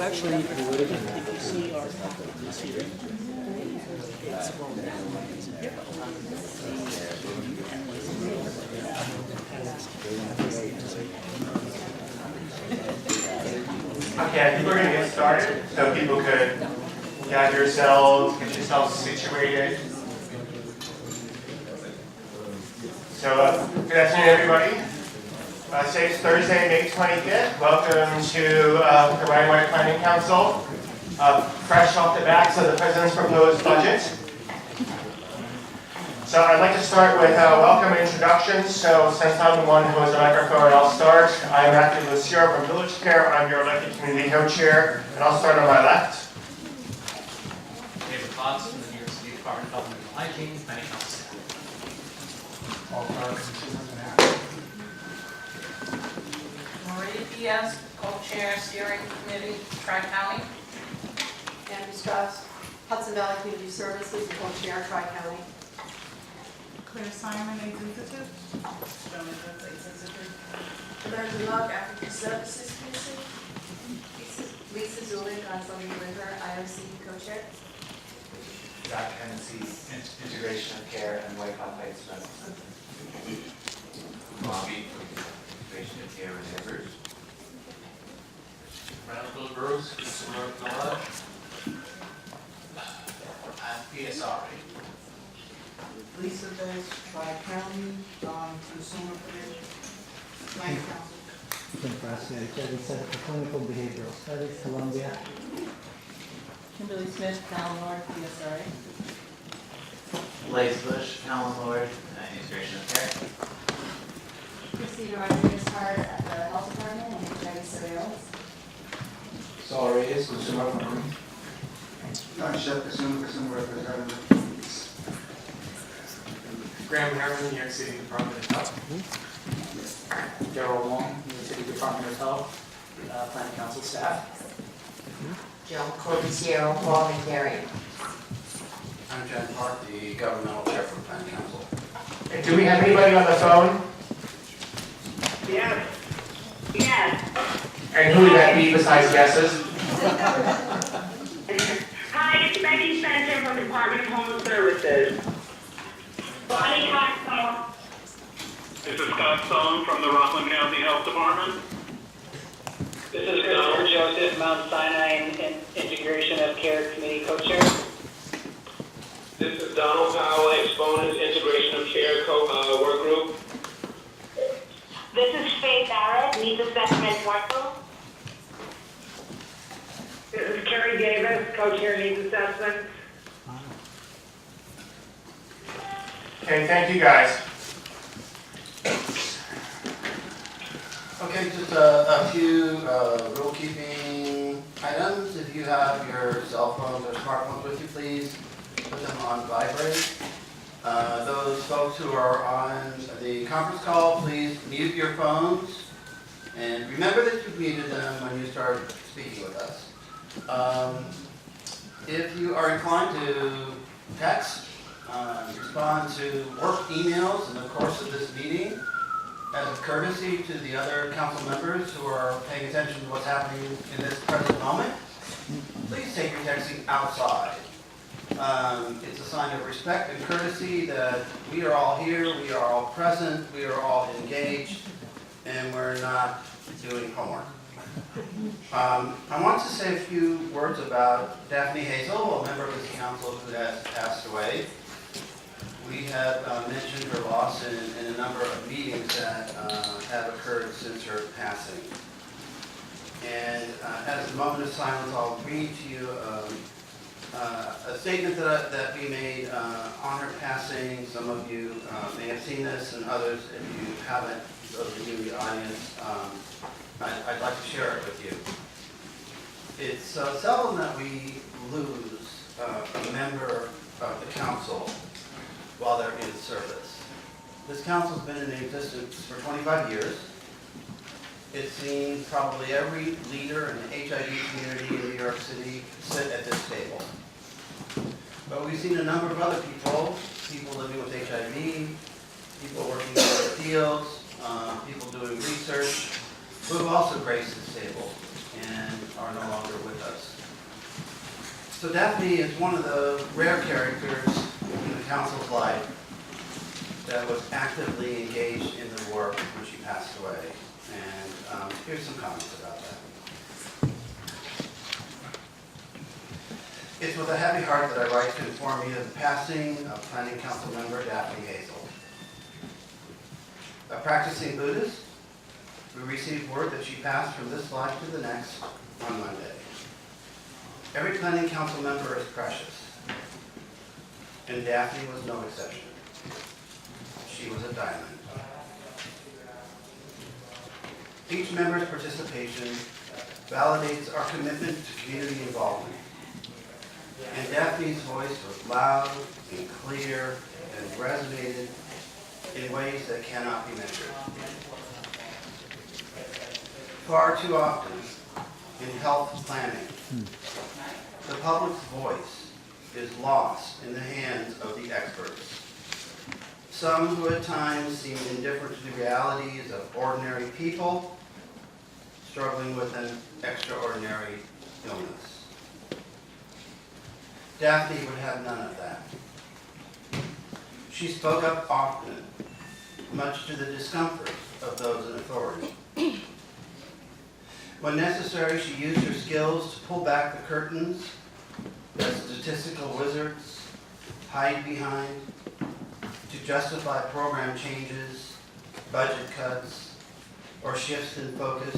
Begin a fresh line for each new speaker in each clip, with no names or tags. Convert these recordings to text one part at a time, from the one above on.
actually, if you see our this here,
Okay, I think we're going to get started, so people could gather yourselves, get yourselves situated. So, good afternoon, everybody. Today is Thursday, May 25th. Welcome to the Ryan-White Planning Council. Fresh off the backs of the President's proposed budget. So I'd like to start with welcome and introductions. So since I'm the one who has the microphone, I'll start. I'm Matthew Lucier from Village Care. I'm your elected community co-chair, and I'll start on my left.
David Fox from the New York City Department of Health and Hygiene, Planning Council staff.
Maria Diaz, co-chair, steering committee, Tri-County.
Andrew Strauss, Hudson Valley Community Services, co-chair, Tri-County.
Claire Simon, executive. Jonas, executive.
American Love, African Services Committee. Lisa Zulik, Consulting River, IOC co-chair.
Zach Hennessy, Integration of Care and White Hot Heights Medicine. Bobby, Integration of Care and Neighbors.
Randall Bruce, Consumer of Knowledge. And PSRA.
Lisa Bates, Tri-County, Consumer Protection, Planning Council.
Center for Clinical Behavioral Studies, Columbia.
Kimberly Smith, Callan Lord, PSRA.
Blaze Bush, Alan Lord, Integration of Care.
Christina Rodriguez Hart at the Health Department and HIV Surveillance.
Saul Reyes, Consumer Farm.
Don Shep, Consumer Representative.
Graham Herman, New York City Department of Health.
Darrell Wong, New York City Department of Health, Planning Council staff.
Joan Corbusiero, parliamentarian.
I'm Jen Park, the Governmental Chair for Planning Council.
And do we have anybody on the phone?
Yes. Yes.
And who would that be besides guesses?
Hi, it's Becky Spencer from Department of Homeless Services. Bonnie Coxon.
This is Scott Stone from the Rockland County Health Department.
This is Christopher Joseph, Mount Sinai Integration of Care Committee co-chair.
This is Donald Powell, Exponents Integration of Care Work Group.
This is Faye Barrett, Needs Assessment Work Group. This is Carrie Davis, co-chair Needs Assessment.
Okay, thank you guys.
Okay, just a few rule-keeping items. If you have your cell phones or smartphones with you, please put them on vibrate. Those folks who are on the conference call, please mute your phones. And remember that you've muted them when you start speaking with us. If you are inclined to text, respond to work emails in the course of this meeting, as a courtesy to the other council members who are paying attention to what's happening in this present moment, please take your texting outside. It's a sign of respect and courtesy that we are all here, we are all present, we are all engaged, and we're not doing homework. I want to say a few words about Daphne Hazel, a member of this council who has passed away. We have mentioned her loss in a number of meetings that have occurred since her passing. And as a moment of silence, I'll read to you a statement that we made on her passing. Some of you may have seen this, and others, if you haven't, those of you in the audience, I'd like to share it with you. It's seldom that we lose a member of the council while they're in service. This council's been in existence for 25 years. It's seen probably every leader in the HIV community in New York City sit at this table. But we've seen a number of other people living with HIV, people working in other fields, people doing research, who have also graced this table. and are no longer with us. So Daphne is one of the rare characters in the council's life that was actively engaged in the work when she passed away. And here's some comments about that. It's with a heavy heart that I write to inform you of the passing of Planning Council member Daphne Hazel. A practicing Buddhist, we received word that she passed from this life to the next on Monday. Every Planning Council member is precious, and Daphne was no exception. She was a diamond. Each member's participation validates our commitment to community involvement. And Daphne's voice was loud and clear and resonated in ways that cannot be measured. Far too often, in health planning, the public's voice is lost in the hands of the experts. Some who at times seem indifferent to the realities of ordinary people struggling with an extraordinary illness. Daphne would have none of that. She spoke up often, much to the discomfort of those in authority. When necessary, she used her skills to pull back the curtains that statistical wizards hide behind, to justify program changes, budget cuts, or shifts in focus,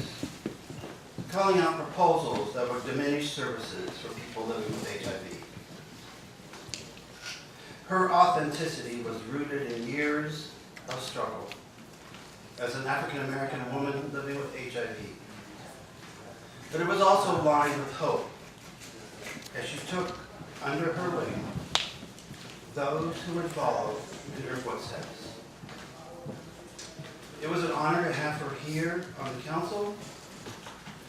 calling out proposals that would diminish services for people living with HIV. Her authenticity was rooted in years of struggle as an African American woman living with HIV. But it was also lined with hope as she took under her wing those who would follow in her footsteps. It was an honor to have her here on the council.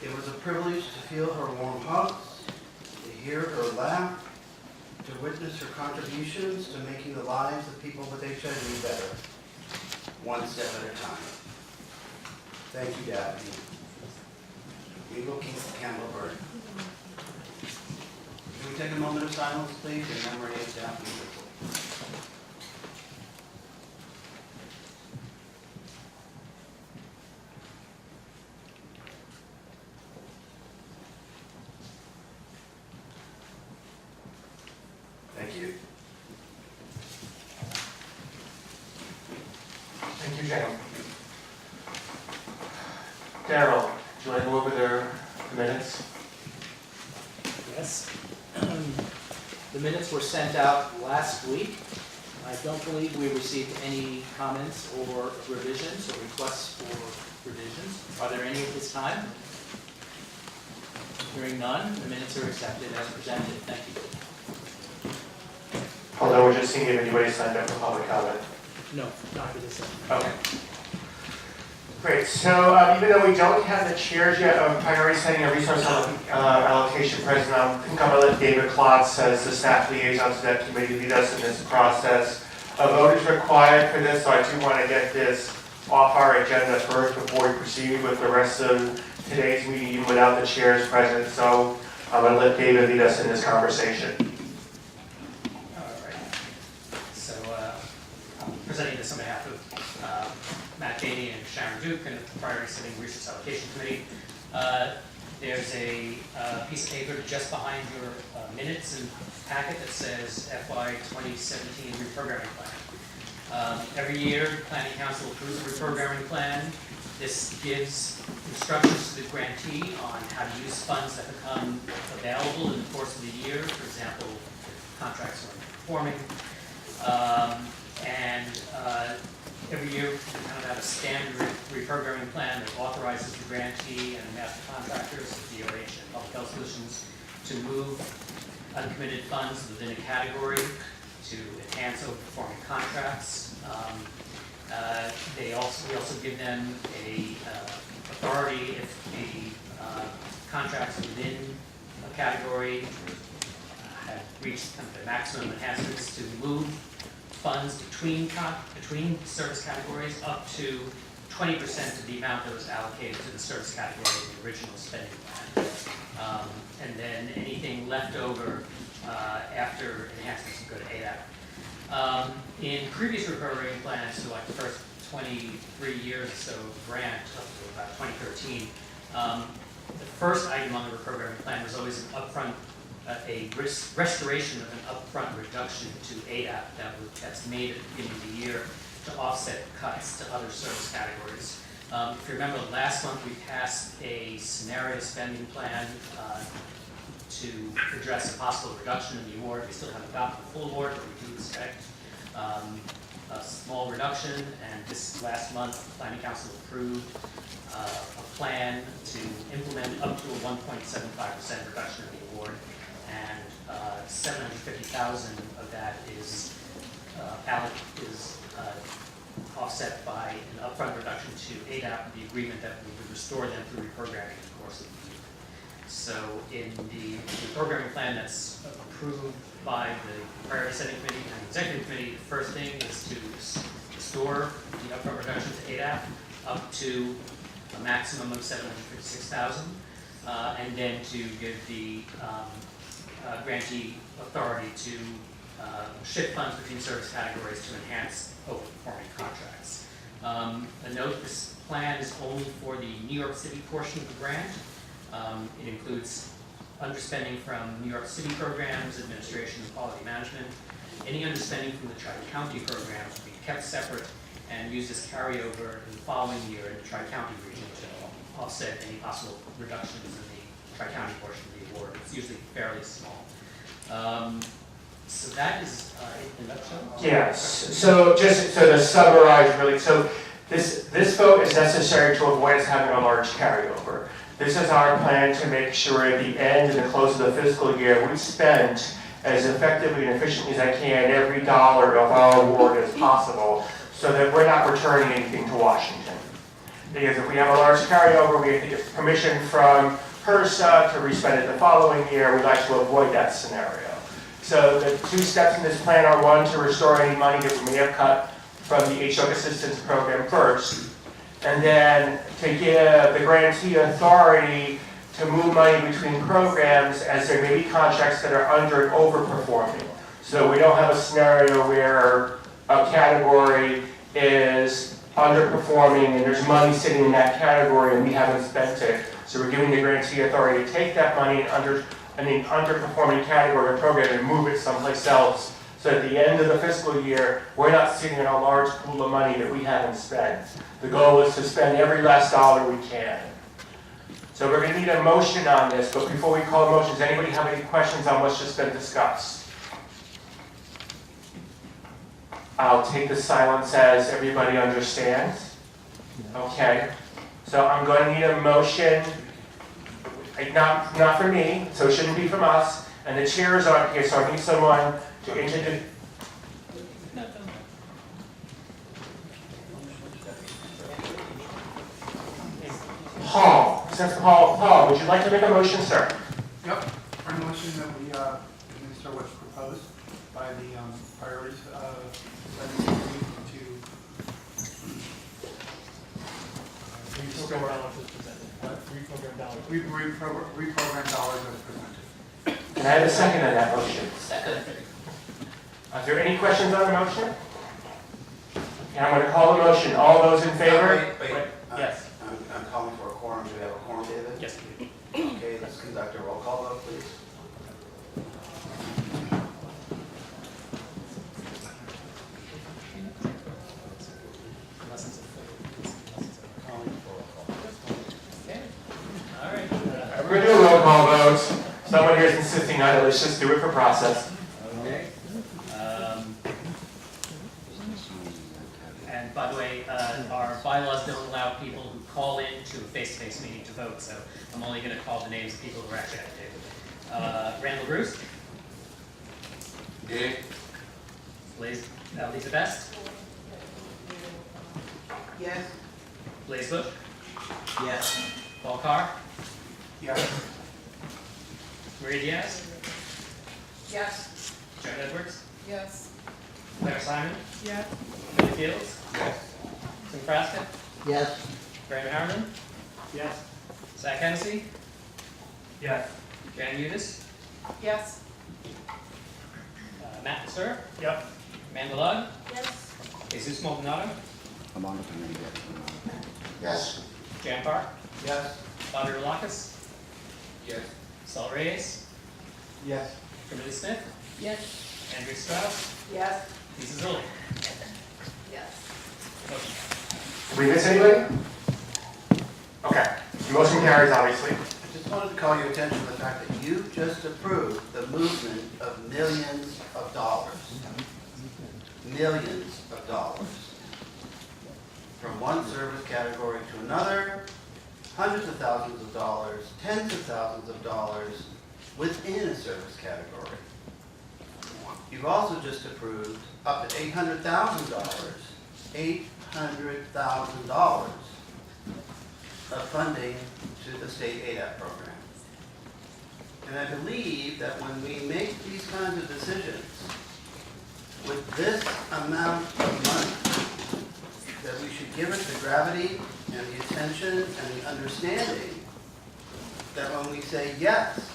It was a privilege to feel her warm hugs, to hear her laugh, to witness her contributions to making the lives of people with HIV better, one step at a time. Thank you, Daphne. We will keep Campbell burning. Can we take a moment of silence, please, in memory of Daphne Hazel? Thank you.
Thank you, Jane. Daryl, do you want to go over the minutes?
Yes. The minutes were sent out last week. I don't believe we received any comments or revisions or requests for revisions. Are there any at this time? Hearing none, the minutes are accepted as presented. Thank you.
Although we're just seeing if anybody signed up for public comment.
No, not for this.
Okay. Great. So even though we don't have the chairs yet of priority setting and resource allocation president, I think I'm going to let David Klotz as the staff liaison to that committee lead us in this process. A vote is required for this, so I do want to get this off our agenda first before we proceed with the rest of today's meeting, even without the chairs present. So I'm going to let David lead us in this conversation.
Presenting this on behalf of Matt Beatty and Sharon Duke and the Priority Setting Resource Allocation Committee. There's a piece of paper just behind your minutes and packet that says FY 2017 reprogramming plan. Every year, the Planning Council approves a reprogramming plan. This gives instructions to the grantee on how to use funds that become available in the course of the year. For example, contracts are performing. Every year, we kind of have a standard reprogramming plan that authorizes the grantee and master contractors, DOH and Public Health Solutions, to move uncommitted funds within a category to enhance overperforming contracts. We also give them a authority if the contracts within a category have reached kind of the maximum enhancements to move funds between service categories up to 20% of the amount that was allocated to the service category in the original spending plan. And then anything left over after enhancements would go to ADAP. In previous reprogramming plans, so like the first 23 years or so of grant up to about 2013, the first item on the reprogramming plan was always an upfront, restoration of an upfront reduction to ADAP that's made at the beginning of the year to offset cuts to other service categories. If you remember, last month we passed a scenario spending plan to address a possible reduction in the award. We still haven't gotten the full award, but we do expect a small reduction. And this last month, the Planning Council approved a plan to implement up to a 1.75% reduction in the award, and $750,000 of that is offset by an upfront reduction to ADAP, the agreement that we would restore them through reprogramming in the course of the year. So in the reprogramming plan that's approved by the priority setting committee and the executive committee, the first thing is to restore the upfront reduction to ADAP up to a maximum of $756,000, and then to give the grantee authority to shift funds between service categories to enhance overperforming contracts. A note, this plan is only for the New York City portion of the grant. It includes underspending from New York City programs, administration, and quality management. Any underspending from the Tri-County programs will be kept separate and used as carryover in the following year in the Tri-County region to offset any possible reductions in the Tri-County portion of the award. It's usually fairly small. So that is in a nutshell.
Yes. So just so to summarize really, so this vote is necessary to avoid us having a large carryover. This is our plan to make sure at the end and the close of the fiscal year we spend as effectively and efficiently as I can every dollar of our award as possible, so that we're not returning anything to Washington. Because if we have a large carryover, we have to get permission from HRSA to respend it the following year. We'd like to avoid that scenario. So the two steps in this plan are, one, to restore any money that we may have cut from the HOC assistance program first, and then to give the grantee authority to move money between programs as there may be contracts that are under and overperforming. So we don't have a scenario where a category is underperforming and there's money sitting in that category and we haven't spent it. So we're giving the grantee authority to take that money in the underperforming category or program and move it someplace else. So at the end of the fiscal year, we're not sitting in a large pool of money that we haven't spent. The goal is to spend every last dollar we can. So we're going to need a motion on this, but before we call a motion, does anybody have any questions on what's just been discussed? I'll take the silence as everybody understands. Okay. So I'm going to need a motion, not for me, so it shouldn't be from us, and the chairs aren't here, so I need someone to introduce. Paul, would you like to make a motion, sir?
Yep, I motion that we administer what's proposed by the priorities study committee to reprogram dollars as presented.
Can I have a second on that motion?
Second.
Are there any questions on the motion? Okay, I'm going to call the motion. All those in favor?
Wait.
Yes.
I'm calling for a quorum. Do we have a quorum, David?
Yes.
Okay, let's conduct a roll call vote, please.
All right.
We're going to do a roll call vote. Someone here is insisting on it. Let's just do it for process.
Okay. And by the way, our bylaws don't allow people who call in to a face-to-face meeting to vote, so I'm only going to call the names of people who are actually at the table. Randall Bruce?
Yay.
Lisa Best?
Yes.
Blaze Bush?
Yes.
Paul Carr?
Yes.
Maria Diaz?
Yes.
Joan Edwards?
Yes.
Claire Simon?
Yes.
Billy Fields?
Yes.
Tim Frasca?
Yes.
Brandon Harmon,
Yes.
Zach Hennessy,
Yes.
Jan Udis,
Yes.
Matt Sir,
Yep.
Amanda Lug,
Yes.
Jesus Maldonado,
Yes.
Jan Park,
Yes.
Bobby Rolakis,
Yes.
Saul Reyes,
Yes.
Kimberly Smith,
Yes.
Andrew Strauss,
Yes.
Lisa Zulli.
Yes.
Motion.
Did we miss anybody? Okay, motion carries, obviously.
I just wanted to call your attention to the fact that you just approved the movement of millions of dollars. Millions of dollars. From one service category to another, hundreds of thousands of dollars, tens of thousands of dollars within a service category. You've also just approved up to $800,000, $800,000 of funding to the state ADAP program. And I believe that when we make these kinds of decisions, with this amount of money, that we should give it the gravity and the attention and the understanding that when we say yes,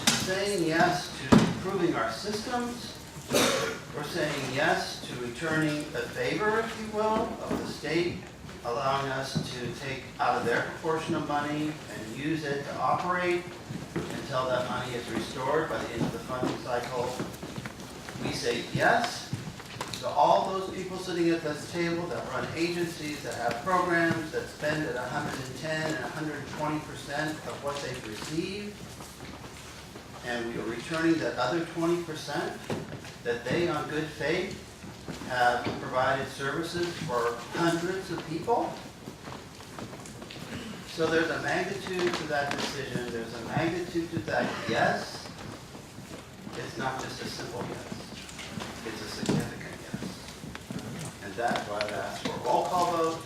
saying yes to improving our systems, we're saying yes to returning a favor, if you will, of the state, allowing us to take out of their proportion of money and use it to operate until that money is restored by the end of the funding cycle. We say yes to all those people sitting at this table that run agencies, that have programs, that spend at 110 and 120% of what they've received. And we are returning that other 20% that they, on good faith, have provided services for hundreds of people. So there's a magnitude to that decision, there's a magnitude to that yes. It's not just a simple yes, it's a significant yes. And that's why I've asked for a roll call vote.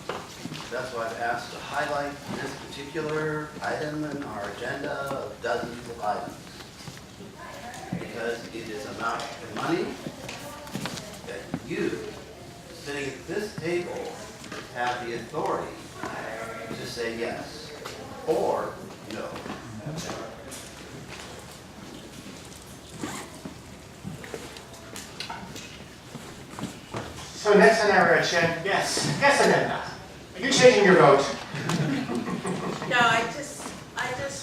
That's why I've asked to highlight this particular item in our agenda of dozens of items. Because it is amount of money that you, sitting at this table, have the authority to say yes or no.
So next on our agenda, yes, Amanda, are you changing your vote?
No, I just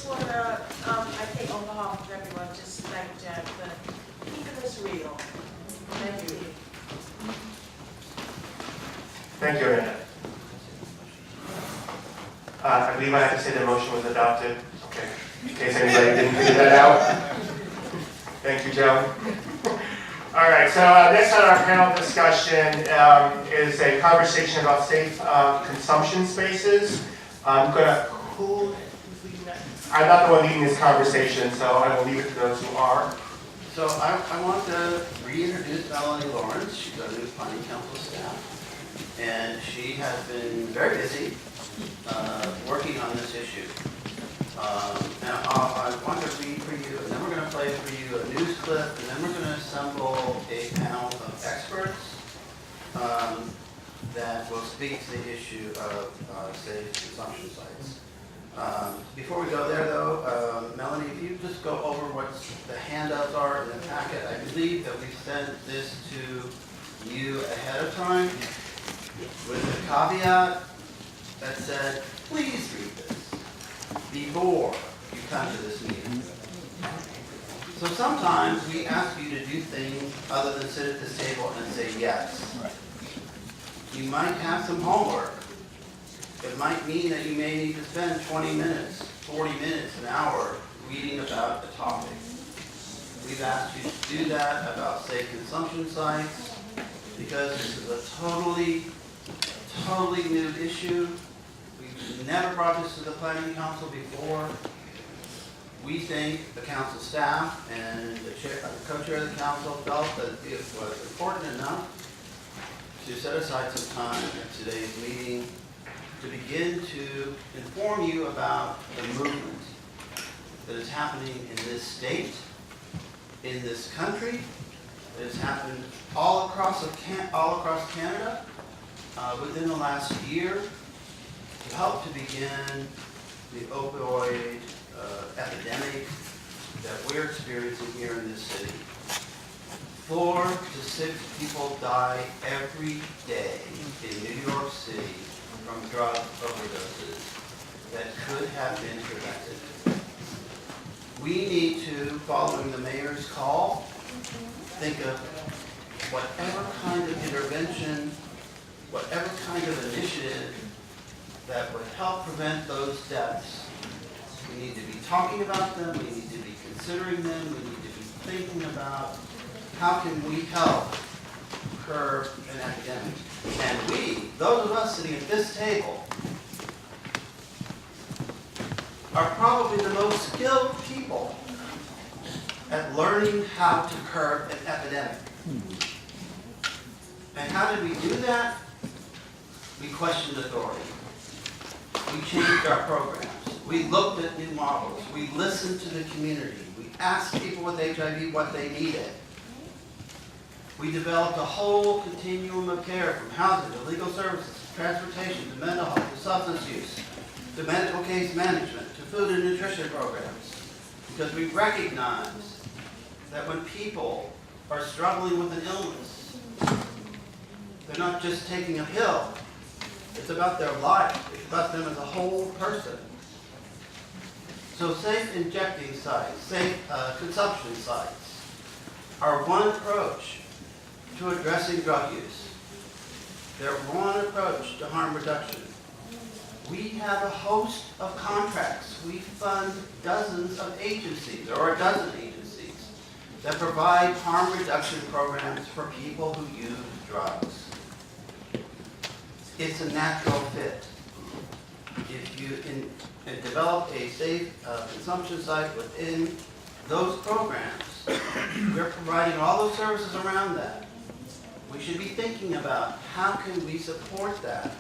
want to, I think on behalf of everyone, just thank Jeff for keeping this real. Thank you.
Thank you, Amanda. I believe I have to say the motion was adopted. Okay, in case anybody didn't figure that out. Thank you, Joe. All right, so next on our panel discussion is a conversation about safe consumption spaces. I'm not the one leading this conversation, so I will leave it to those who are.
So I want to reintroduce Melanie Lawrence. She's our new planning council staff. And she has been very busy working on this issue. And I want to read for you, and then we're going to play for you a news clip, and then we're going to assemble a panel of experts that will speak to the issue of safe consumption sites. Before we go there, though, Melanie, if you just go over what the handouts are in the packet. I believe that we sent this to you ahead of time with a caveat that said, please read this before you come to this meeting. So sometimes we ask you to do things other than sit at this table and say yes. You might have some homework. It might mean that you may need to spend 20 minutes, 40 minutes, an hour reading about a topic. We've asked you to do that about safe consumption sites because this is a totally new issue. We've never brought this to the Planning Council before. We think the council staff and the co-chair of the council felt that it was important enough to set aside some time at today's meeting to begin to inform you about the movement that is happening in this state, in this country, that has happened all across Canada, within the last year to help to begin the opioid epidemic that we're experiencing here in this city. 4 to 6 people die every day in New York City from drug overdoses that could have been prevented. We need to, following the mayor's call, think of whatever kind of intervention, whatever kind of initiative that would help prevent those deaths. We need to be talking about them, we need to be considering them, we need to be thinking about how can we help curb an epidemic. And we, those of us sitting at this table, are probably the most skilled people at learning how to curb an epidemic. And how did we do that? We questioned authority. We changed our programs. We looked at new models. We listened to the community. We asked people with HIV what they needed. We developed a whole continuum of care from housing to legal services, to transportation, to mental health, to substance use, to medical case management, to food and nutrition programs. Because we recognize that when people are struggling with an illness, they're not just taking a pill. It's about their life. It's about them as a whole person. So safe injecting sites, safe consumption sites are one approach to addressing drug use. They're one approach to harm reduction. We have a host of contracts. We fund dozens of agencies, or a dozen agencies, that provide harm reduction programs for people who use drugs. It's a natural fit. If you can develop a safe consumption site within those programs, we're providing all those services around that. We should be thinking about how can we support that.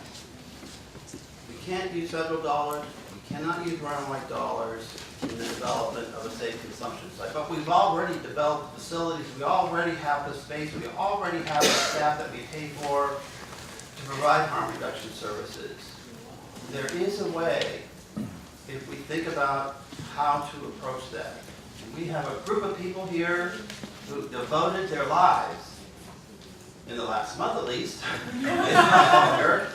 We can't use federal dollars, we cannot use brown white dollars in the development of a safe consumption site. But we've already developed facilities, we already have the space, we already have the staff that we pay for to provide harm reduction services. There is a way, if we think about how to approach that. We have a group of people here who devoted their lives, in the last month at least, if not longer,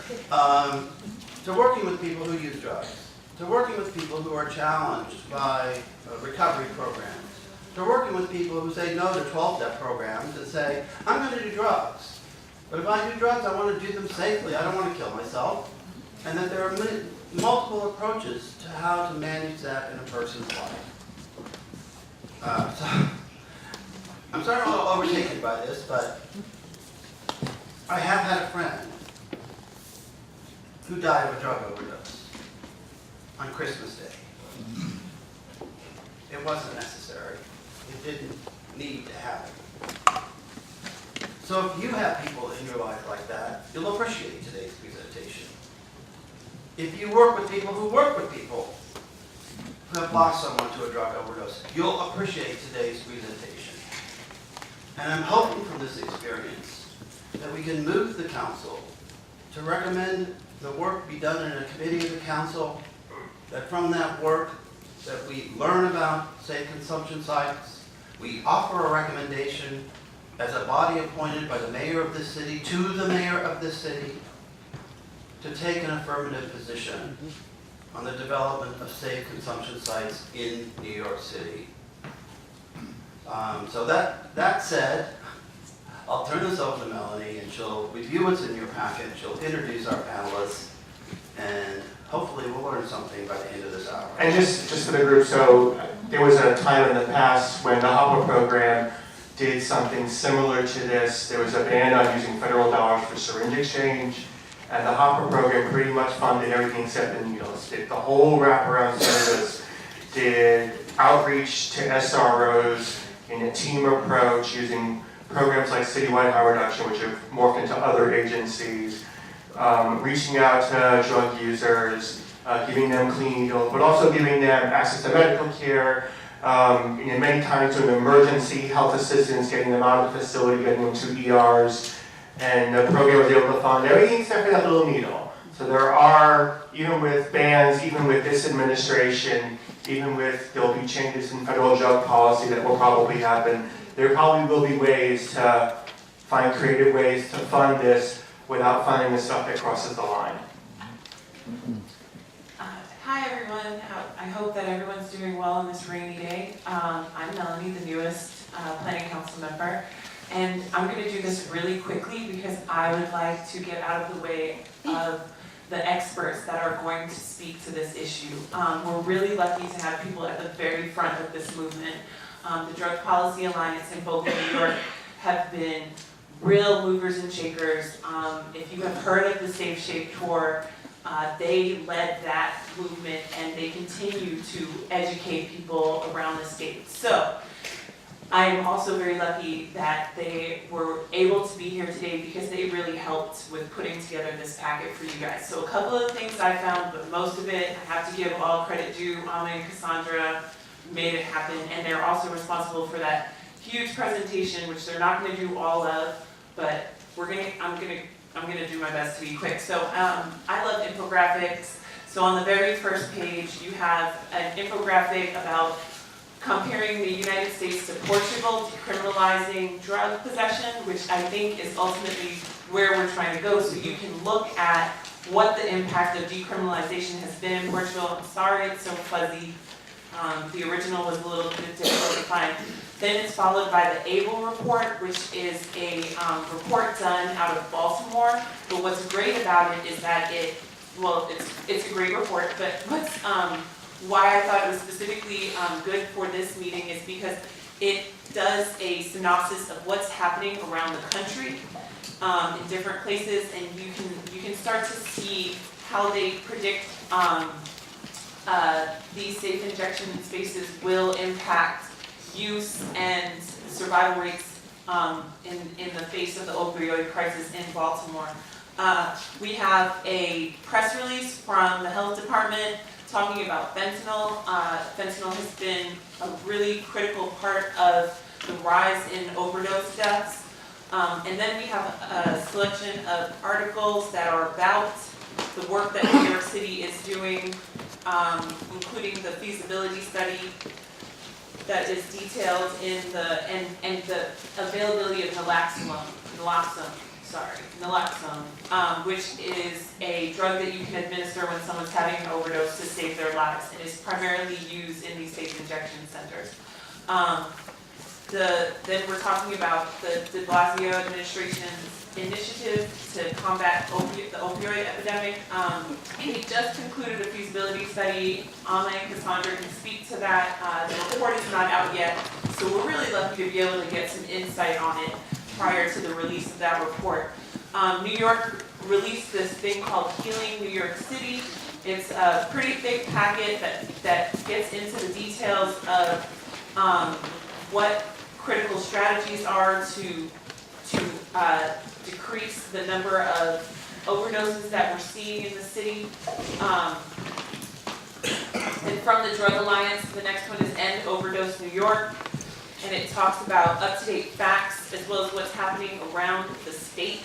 to working with people who use drugs, to working with people who are challenged by recovery programs, to working with people who say no to 12-step programs and say, I'm going to do drugs. But if I do drugs, I want to do them safely. I don't want to kill myself. And that there are multiple approaches to how to manage that in a person's life. So, I'm sorry I'm a little overtaken by this, but I have had a friend who died of a drug overdose on Christmas Day. It wasn't necessary. It didn't need to happen. So if you have people in your life like that, you'll appreciate today's presentation. If you work with people who work with people who have lost someone to a drug overdose, you'll appreciate today's presentation. And I'm hoping from this experience that we can move the council to recommend the work be done in a committee of the council, that from that work that we learn about safe consumption sites, we offer a recommendation as a body appointed by the mayor of this city to the mayor of this city to take an affirmative position on the development of safe consumption sites in New York City. So that said, I'll turn this over to Melanie and she'll review what's in your packet, she'll introduce our panelists, and hopefully we'll learn something by the end of this hour.
And just for the group, so there was a time in the past when the HOPA program did something similar to this. There was a ban on using federal dollars for syringe exchange, and the HOPA program pretty much funded everything except the needles. Did the whole wraparound service, did outreach to SROs in a team approach using programs like citywide harm reduction, which have morphed into other agencies, reaching out to drug users, giving them clean needles, but also giving them access to medical care, many times doing emergency health assistance, getting them out of the facility, getting them to ERs, and the program was able to fund everything except for that little needle. So there are, even with bans, even with this administration, even with there'll be changes in federal drug policy that will probably happen, there probably will be ways to find creative ways to fund this without funding the stuff that crosses the line.
Hi everyone, I hope that everyone's doing well on this rainy day. I'm Melanie, the newest planning council member, and I'm going to do this really quickly because I would like to get out of the way of the experts that are going to speak to this issue. We're really lucky to have people at the very front of this movement. The Drug Policy Alliance and Boca, New York have been real movers and shakers. If you have heard of the Safe Shape Tour, they led that movement and they continue to educate people around the state. So I am also very lucky that they were able to be here today because they really helped with putting together this packet for you guys. So a couple of things I found, but most of it, I have to give all credit due. Amma and Cassandra made it happen, and they're also responsible for that huge presentation, which they're not going to do all of, but I'm gonna do my best to be quick. So I love infographics. So on the very first page, you have an infographic about comparing the United States to Portugal, decriminalizing drug possession, which I think is ultimately where we're trying to go. So you can look at what the impact of decriminalization has been in Portugal. I'm sorry it's so fuzzy. The original was a little bit difficult to find. Then it's followed by the ABLE report, which is a report done out of Baltimore. But what's great about it is that it's a great report, but why I thought it was specifically good for this meeting is because it does a synopsis of what's happening around the country in different places, and you can start to see how they predict these safe injection spaces will impact use and survival rates in the face of the opioid crisis in Baltimore. We have a press release from the health department talking about fentanyl. Fentanyl has been a really critical part of the rise in overdose deaths. And then we have a selection of articles that are about the work that New York City is doing, including the feasibility study that is detailed in and the availability of naloxone, which is a drug that you can administer when someone's having an overdose to save their lives, and is primarily used in these safe injection centers. Then we're talking about the de Blasio administration's initiative to combat the opioid epidemic. We just concluded a feasibility study. Amma and Cassandra can speak to that. The report is not out yet, so we're really lucky to be able to get some insight on it prior to the release of that report. New York released this thing called Healing New York City. It's a pretty big packet that gets into the details of what critical strategies are to decrease the number of overdoses that we're seeing in the city. And from the Drug Alliance, the next one is End Overdose New York. And it talks about up-to-date facts as well as what's happening around the state.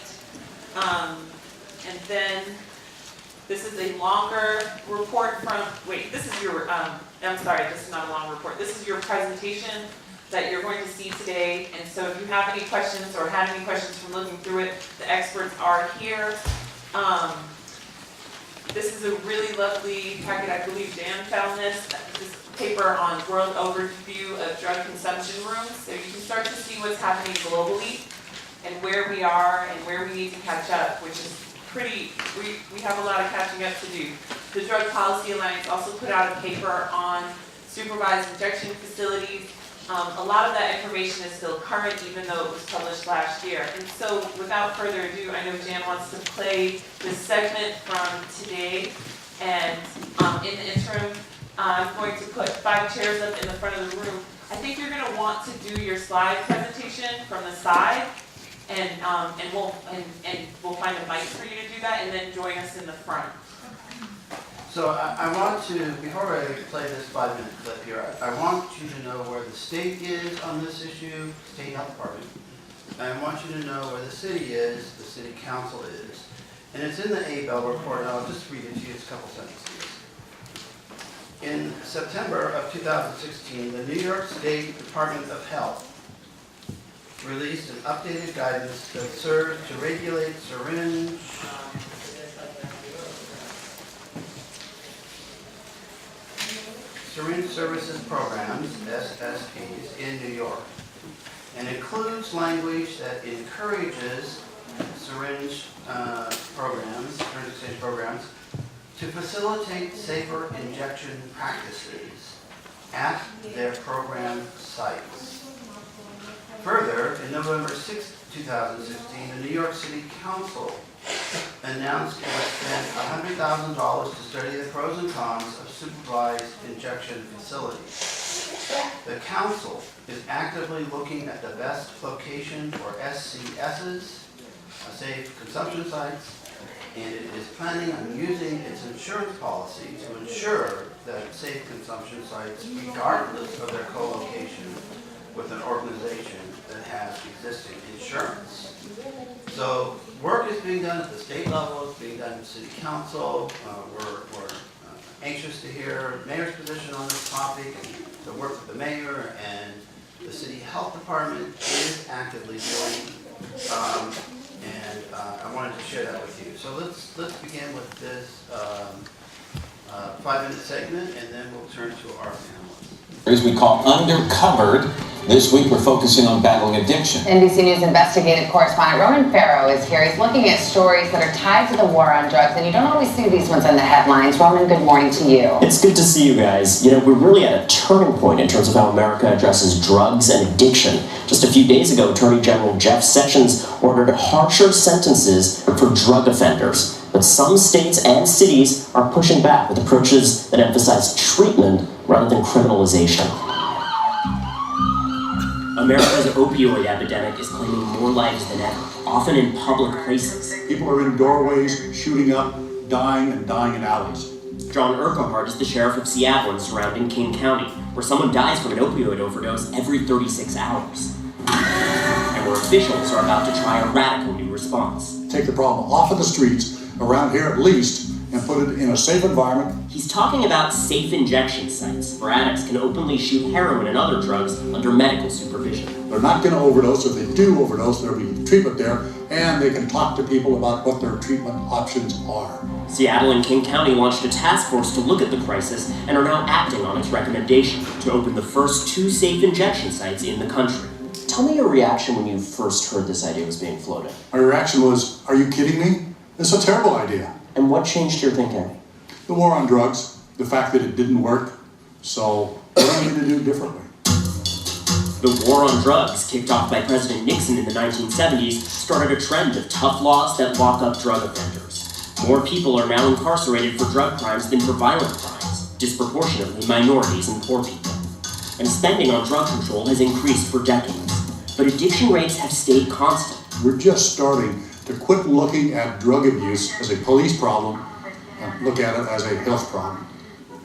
And then this is a longer report from, this is your, I'm sorry, this is not a long report. This is your presentation that you're going to see today. And so if you have any questions or had any questions from looking through it, the experts are here. This is a really lovely packet. I believe Dan found this paper on world overview of drug consumption rooms. So you can start to see what's happening globally and where we are and where we need to catch up, which is pretty, we have a lot of catching up to do. The Drug Policy Alliance also put out a paper on supervised injection facilities. A lot of that information is still current, even though it was published last year. And so, without further ado, I know Jan wants to play this segment from today. And in the interim, I'm going to put 5 chairs up in the front of the room. I think you're going to want to do your slide presentation from the side, and we'll find a mic for you to do that, and then join us in the front.
So I want to, before I play this 5-minute clip here, I want you to know where the state is on this issue, State Health Department, I want you to know where the city is, the city council is. And it's in the A-Bell report, and I'll just read it to you, it's a couple sentences. In September of 2016, the New York State Department of Health released an updated guidance that serves to regulate syringe services programs, SSPs, in New York, and includes language that encourages syringe exchange programs, to facilitate safer injection practices at their program sites. Further, in November 6, 2016, the New York City Council announced it would spend $100,000 to study the pros and cons of supervised injection facilities. The council is actively looking at the best location for SCSs, safe consumption sites, and it is planning on using its insurance policy to ensure that safe consumption sites, regardless of their co-location with an organization that has existing insurance. So work is being done at the state level, it's being done at city council. We're anxious to hear the mayor's position on this topic and to work with the mayor, and the city health department is actively doing. And I wanted to share that with you. So let's begin with this 5-minute segment, and then we'll turn to our panelists.
As we call Undercovered. This week we're focusing on battling addiction.
NBC News investigative correspondent Roman Farrow is here. He's looking at stories that are tied to the war on drugs, and you don't always see these ones in the headlines. Roman, good morning to you.
It's good to see you guys. You know, we're really at a turning point in terms of how America addresses drugs and addiction. Just a few days ago, Attorney General Jeff Sessions ordered harsher sentences for drug offenders. But some states and cities are pushing back with approaches that emphasize treatment rather than criminalization. America's opioid epidemic is claiming more lives than ever, often in public places.
People are in doorways, shooting up, dying in alleys.
John Urquhart is the sheriff of Seattle and surrounding King County, where someone dies from an opioid overdose every 36 hours. And where officials are about to try a radical new response.
Take the problem off of the streets, around here at least, and put it in a safe environment.
He's talking about safe injection sites, where addicts can openly shoot heroin and other drugs under medical supervision.
They're not going to overdose. If they do overdose, there'll be treatment there, and they can talk to people about what their treatment options are.
Seattle and King County launched a task force to look at the crisis and are now acting on its recommendation to open the first 2 safe injection sites in the country. Tell me your reaction when you first heard this idea was being floated.
My reaction was, are you kidding me? It's a terrible idea.
And what changed your thinking?
The war on drugs, the fact that it didn't work, so what do I need to do differently?
The war on drugs, kicked off by President Nixon in the 1970s, started a trend of tough laws that lock up drug offenders. More people are now incarcerated for drug crimes than for violent crimes, disproportionately minorities and poor people. And spending on drug control has increased for decades, but addiction rates have stayed constant.
We're just starting to quit looking at drug abuse as a police problem and look at it as a health problem.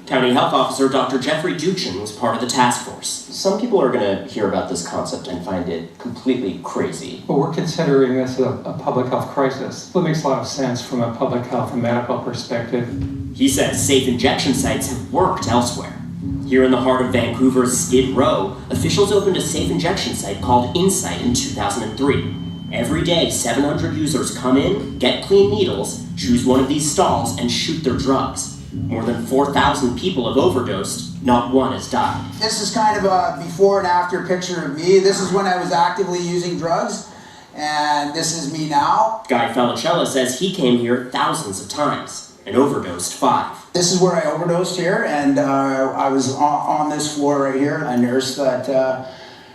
County Health Officer Dr. Jeffrey Duchin was part of the task force. Some people are going to hear about this concept and find it completely crazy.
But we're considering this a public health crisis. It makes a lot of sense from a public health and medical perspective.
He says safe injection sites have worked elsewhere. Here in the heart of Vancouver's Skid Row, officials opened a safe injection site called Insight in 2003. Every day, 700 users come in, get clean needles, choose one of these stalls, and shoot their drugs. More than 4,000 people have overdosed, not one has died.
This is kind of a before and after picture of me. This is when I was actively using drugs, and this is me now.
Guy Felicella says he came here thousands of times and overdosed 5.
This is where I overdosed here, and I was on this floor right here. A nurse that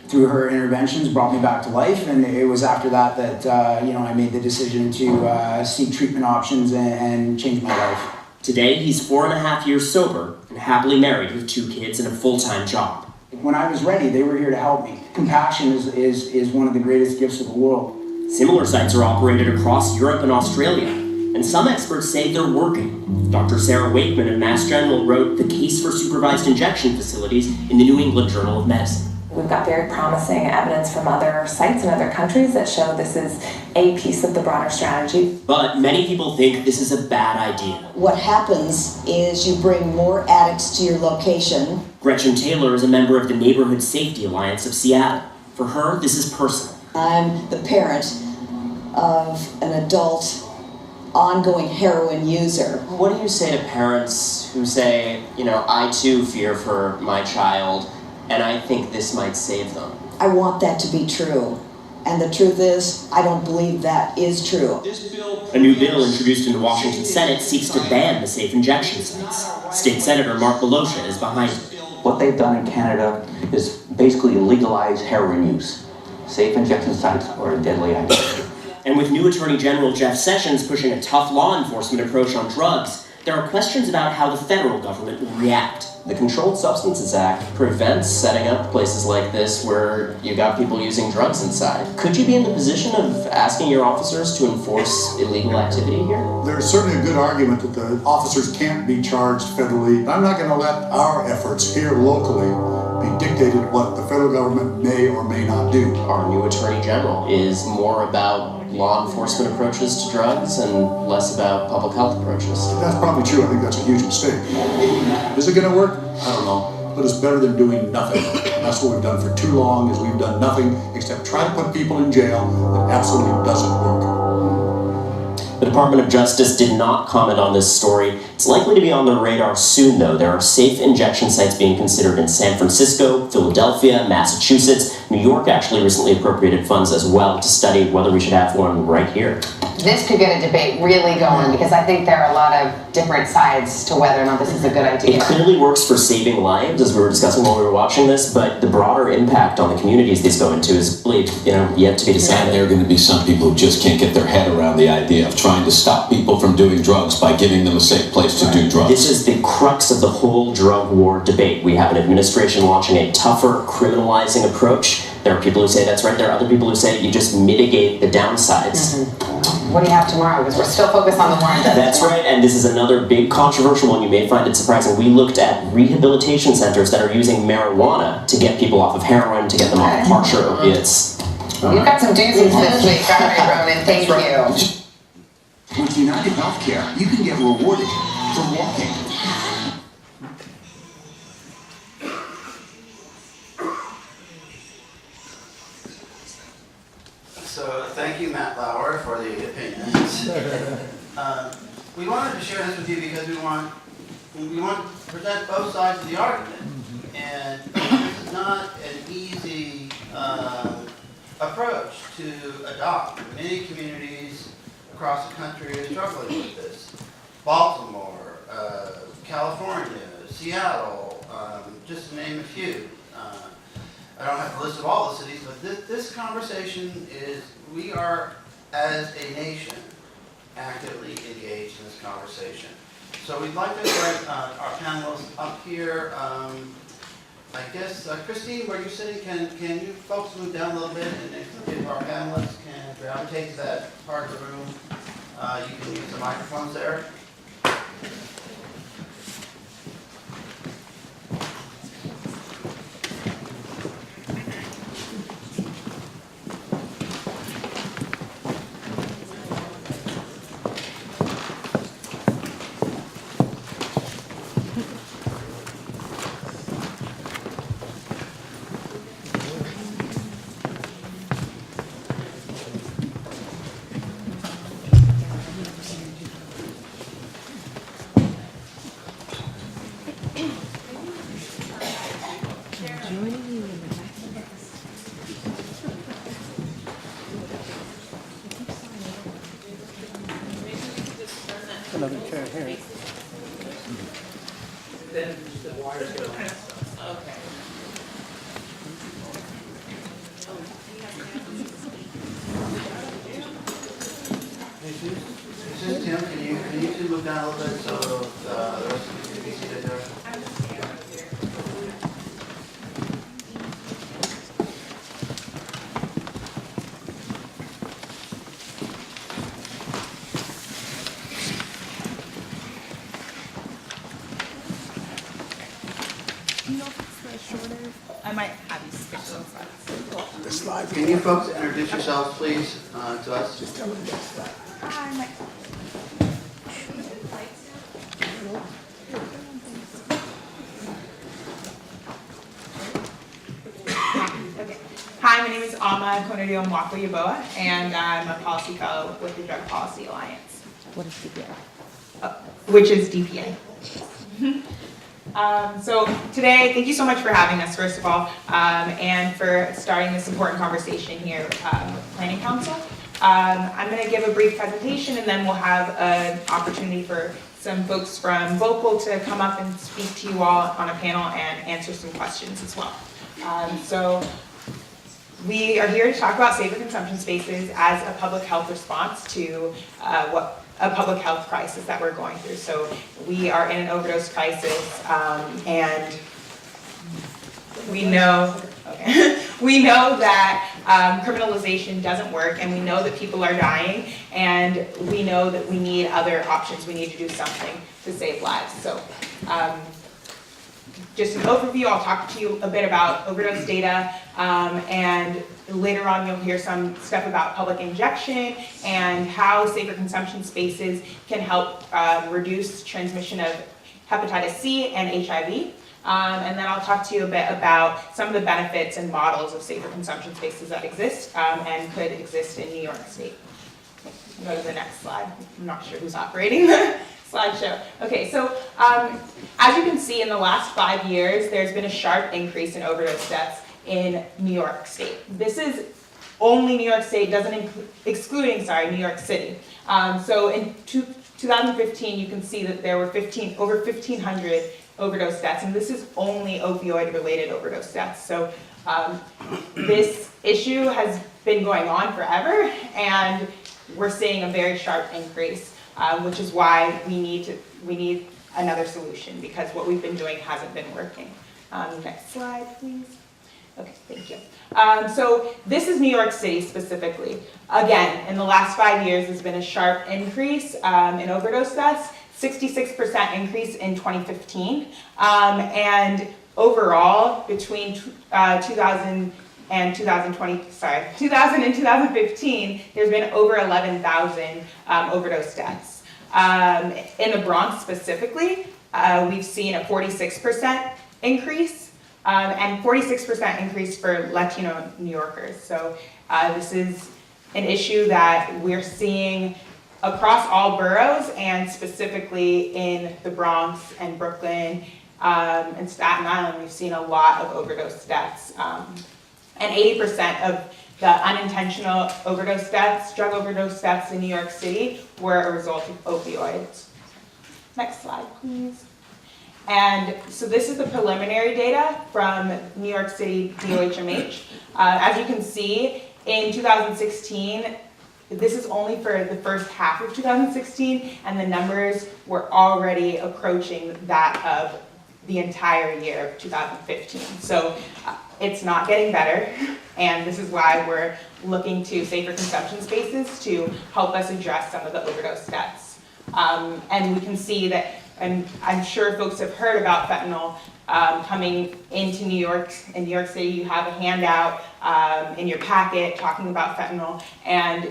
through her interventions brought me back to life, and it was after that that I made the decision to seek treatment options and change my life.
Today, he's 4.5 years sober and happily married with 2 kids and a full-time job.
When I was ready, they were here to help me. Compassion is one of the greatest gifts of the world.
Similar sites are operated across Europe and Australia, and some experts say they're working. Dr. Sarah Wakeman of Mass General wrote The Case for Supervised Injection Facilities in the New England Journal of Medicine.
We've got very promising evidence from other sites in other countries that show this is a piece of the broader strategy.
But many people think this is a bad idea.
What happens is you bring more addicts to your location.
Gretchen Taylor is a member of the Neighborhood Safety Alliance of Seattle. For her, this is personal.
I'm the parent of an adult ongoing heroin user.
What do you say to parents who say, I too fear for my child, and I think this might save them?
I want that to be true. And the truth is, I don't believe that is true.
A new bill introduced in the Washington Senate seeks to ban the safe injection sites. State Senator Mark Belosha is behind it.
What they've done in Canada is basically legalize heroin use. Safe injection sites are a deadly idea.
And with new Attorney General Jeff Sessions pushing a tough law enforcement approach on drugs, there are questions about how the federal government will react.
The Controlled Substances Act prevents setting up places like this where you got people using drugs inside. Could you be in the position of asking your officers to enforce illegal activity here?
There's certainly a good argument that the officers can't be charged federally. I'm not going to let our efforts here locally be dictated what the federal government may or may not do.
Our new Attorney General is more about law enforcement approaches to drugs and less about public health approaches.
That's probably true. I think that's a huge mistake. Is it going to work? I don't know. But it's better than doing nothing. That's what we've done for too long, is we've done nothing except try to put people in jail that absolutely doesn't work.
The Department of Justice did not comment on this story. It's likely to be on their radar soon, though. There are safe injection sites being considered in San Francisco, Philadelphia, Massachusetts. New York actually recently appropriated funds as well to study whether we should have one right here.
This could get a debate really going, because I think there are a lot of different sides to whether or not this is a good idea.
It clearly works for saving lives, as we were discussing while we were watching this, but the broader impact on the communities these go into is really, yet to be decided.
And there are going to be some people who just can't get their head around the idea of trying to stop people from doing drugs by giving them a safe place to do drugs.
This is the crux of the whole drug war debate. We have an administration launching a tougher criminalizing approach. There are people who say that's right. There are other people who say you just mitigate the downsides.
What do you have tomorrow? Because we're still focused on the war on drugs.
That's right, and this is another big controversial one. You may find it surprising. We looked at rehabilitation centers that are using marijuana to get people off of heroin, to get them off of harsher opiates.
You've got some doozies this week. All right, Ronan, thank you.
With United Healthcare, you can get rewarded for walking.
So thank you, Matt Lauer, for the opinions. We wanted to share this with you because we want to present both sides of the argument. And this is not an easy approach to adopt. Many communities across the country are struggling with this. Baltimore, California, Seattle, just to name a few. I don't have a list of all the cities, but this conversation is, we are, as a nation, actively engaged in this conversation. So we'd like to invite our panelists up here. I guess, Christine, where you're sitting, can you folks move down a little bit, and if our panelists can gravitate to that part of the room, you can use the microphones there.
Another chair here.
Then the wires go. Okay.
Tim, can you two move down a little bit so the rest of you can be seated there?
Do you know if it's
I might have you switch those slides.
Can you folks introduce yourselves, please, to us?
Just tell them that's that.
Hi, Mike. Okay. Hi, my name is Alma Konadio Mwako-Yaboa, and I'm a policy fellow with the Drug Policy Alliance.
What is DPA?
Which is DPA. So today, thank you so much for having us, first of all, and for starting this important conversation here with Planning Council. I'm going to give a brief presentation, and then we'll have an opportunity for some folks from Vocal to come up and speak to you all on a panel and answer some questions as well. So we are here to talk about safer consumption spaces as a public health response to a public health crisis that we're going through. So we are in an overdose crisis, and we know we know that criminalization doesn't work, and we know that people are dying, and we know that we need other options. We need to do something to save lives. So just an overview, I'll talk to you a bit about overdose data, and later on you'll hear some stuff about public injection and how safer consumption spaces can help reduce transmission of hepatitis C and HIV. And then I'll talk to you a bit about some of the benefits and models of safer consumption spaces that exist and could exist in New York State. Go to the next slide. I'm not sure who's operating the slideshow. Okay, so as you can see, in the last 5 years, there's been a sharp increase in overdose deaths in New York State. This is only New York State, excluding New York City. So in 2015, you can see that there were over 1,500 overdose deaths, and this is only opioid-related overdose deaths. So this issue has been going on forever, and we're seeing a very sharp increase, which is why we need another solution, because what we've been doing hasn't been working. Next slide, please. Okay, thank you. So this is New York City specifically. Again, in the last 5 years, there's been a sharp increase in overdose deaths, 66% increase in 2015. And overall, between 2000 and 2015, there's been over 11,000 overdose deaths. In the Bronx specifically, we've seen a 46% increase, and 46% increase for Latino New Yorkers. So this is an issue that we're seeing across all boroughs, and specifically in the Bronx and Brooklyn and Staten Island. We've seen a lot of overdose deaths. And 80% of the unintentional overdose deaths, drug overdose deaths in New York City, were a result of opioids. Next slide, please. And so this is the preliminary data from New York City DOHMH. As you can see, in 2016, this is only for the first half of 2016, and the numbers were already approaching that of the entire year of 2015. So it's not getting better, and this is why we're looking to safer consumption spaces to help us address some of the overdose deaths. And we can see that, and I'm sure folks have heard about fentanyl coming into New York. In New York City, you have a handout in your packet talking about fentanyl, and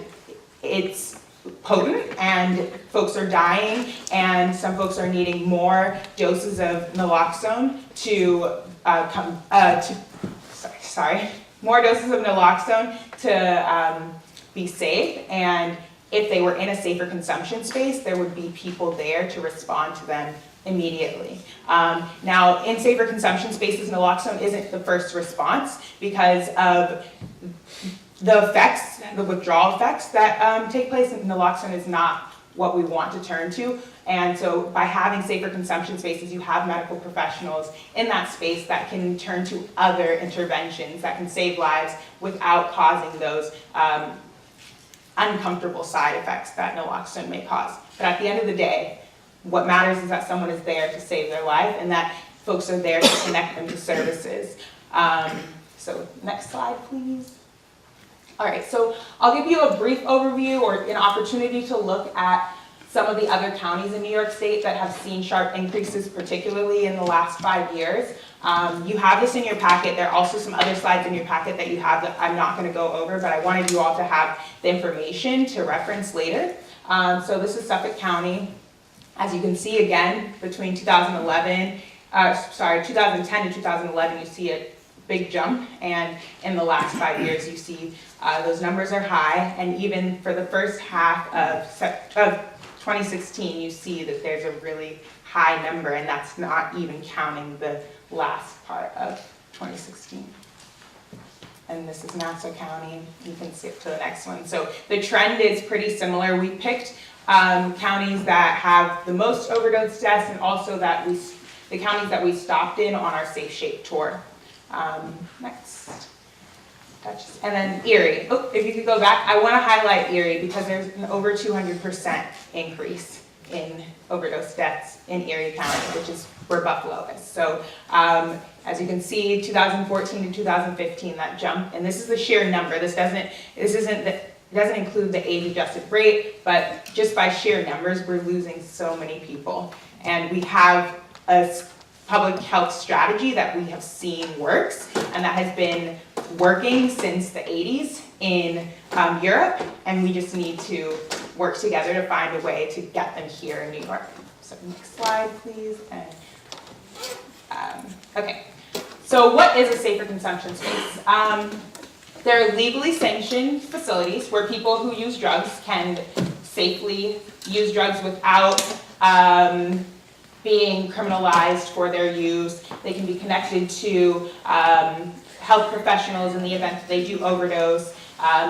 it's potent, and folks are dying, and some folks are needing more doses of naloxone more doses of naloxone to be safe. And if they were in a safer consumption space, there would be people there to respond to them immediately. Now, in safer consumption spaces, naloxone isn't the first response because of the effects, the withdrawal effects that take place. Naloxone is not what we want to turn to. And so by having safer consumption spaces, you have medical professionals in that space that can turn to other interventions that can save lives without causing those uncomfortable side effects that naloxone may cause. But at the end of the day, what matters is that someone is there to save their life, and that folks are there to connect them to services. So next slide, please. All right, so I'll give you a brief overview or an opportunity to look at some of the other counties in New York State that have seen sharp increases, particularly in the last 5 years. You have this in your packet. There are also some other slides in your packet that you have that I'm not going to go over, but I wanted you all to have the information to reference later. So this is Suffolk County. As you can see again, between 2010 to 2011, you see a big jump, and in the last 5 years, you see those numbers are high, and even for the first half of 2016, you see that there's a really high number, and that's not even counting the last part of 2016. And this is Nassau County. You can skip to the next one. So the trend is pretty similar. We picked counties that have the most overdose deaths, and also that the counties that we stopped in on our Safe Shape tour. Next. And then Erie. Oh, if you could go back, I want to highlight Erie because there's an over 200% increase in overdose deaths in Erie County, which is where Buffalo is. So as you can see, 2014 to 2015, that jump, and this is the sheer number. This doesn't include the age-adjusted rate, but just by sheer numbers, we're losing so many people. And we have a public health strategy that we have seen works, and that has been working since the 80s in Europe, and we just need to work together to find a way to get them here in New York. So next slide, please. Okay, so what is a safer consumption space? They're legally sanctioned facilities where people who use drugs can safely use drugs without being criminalized for their use. They can be connected to health professionals in the event that they do overdose.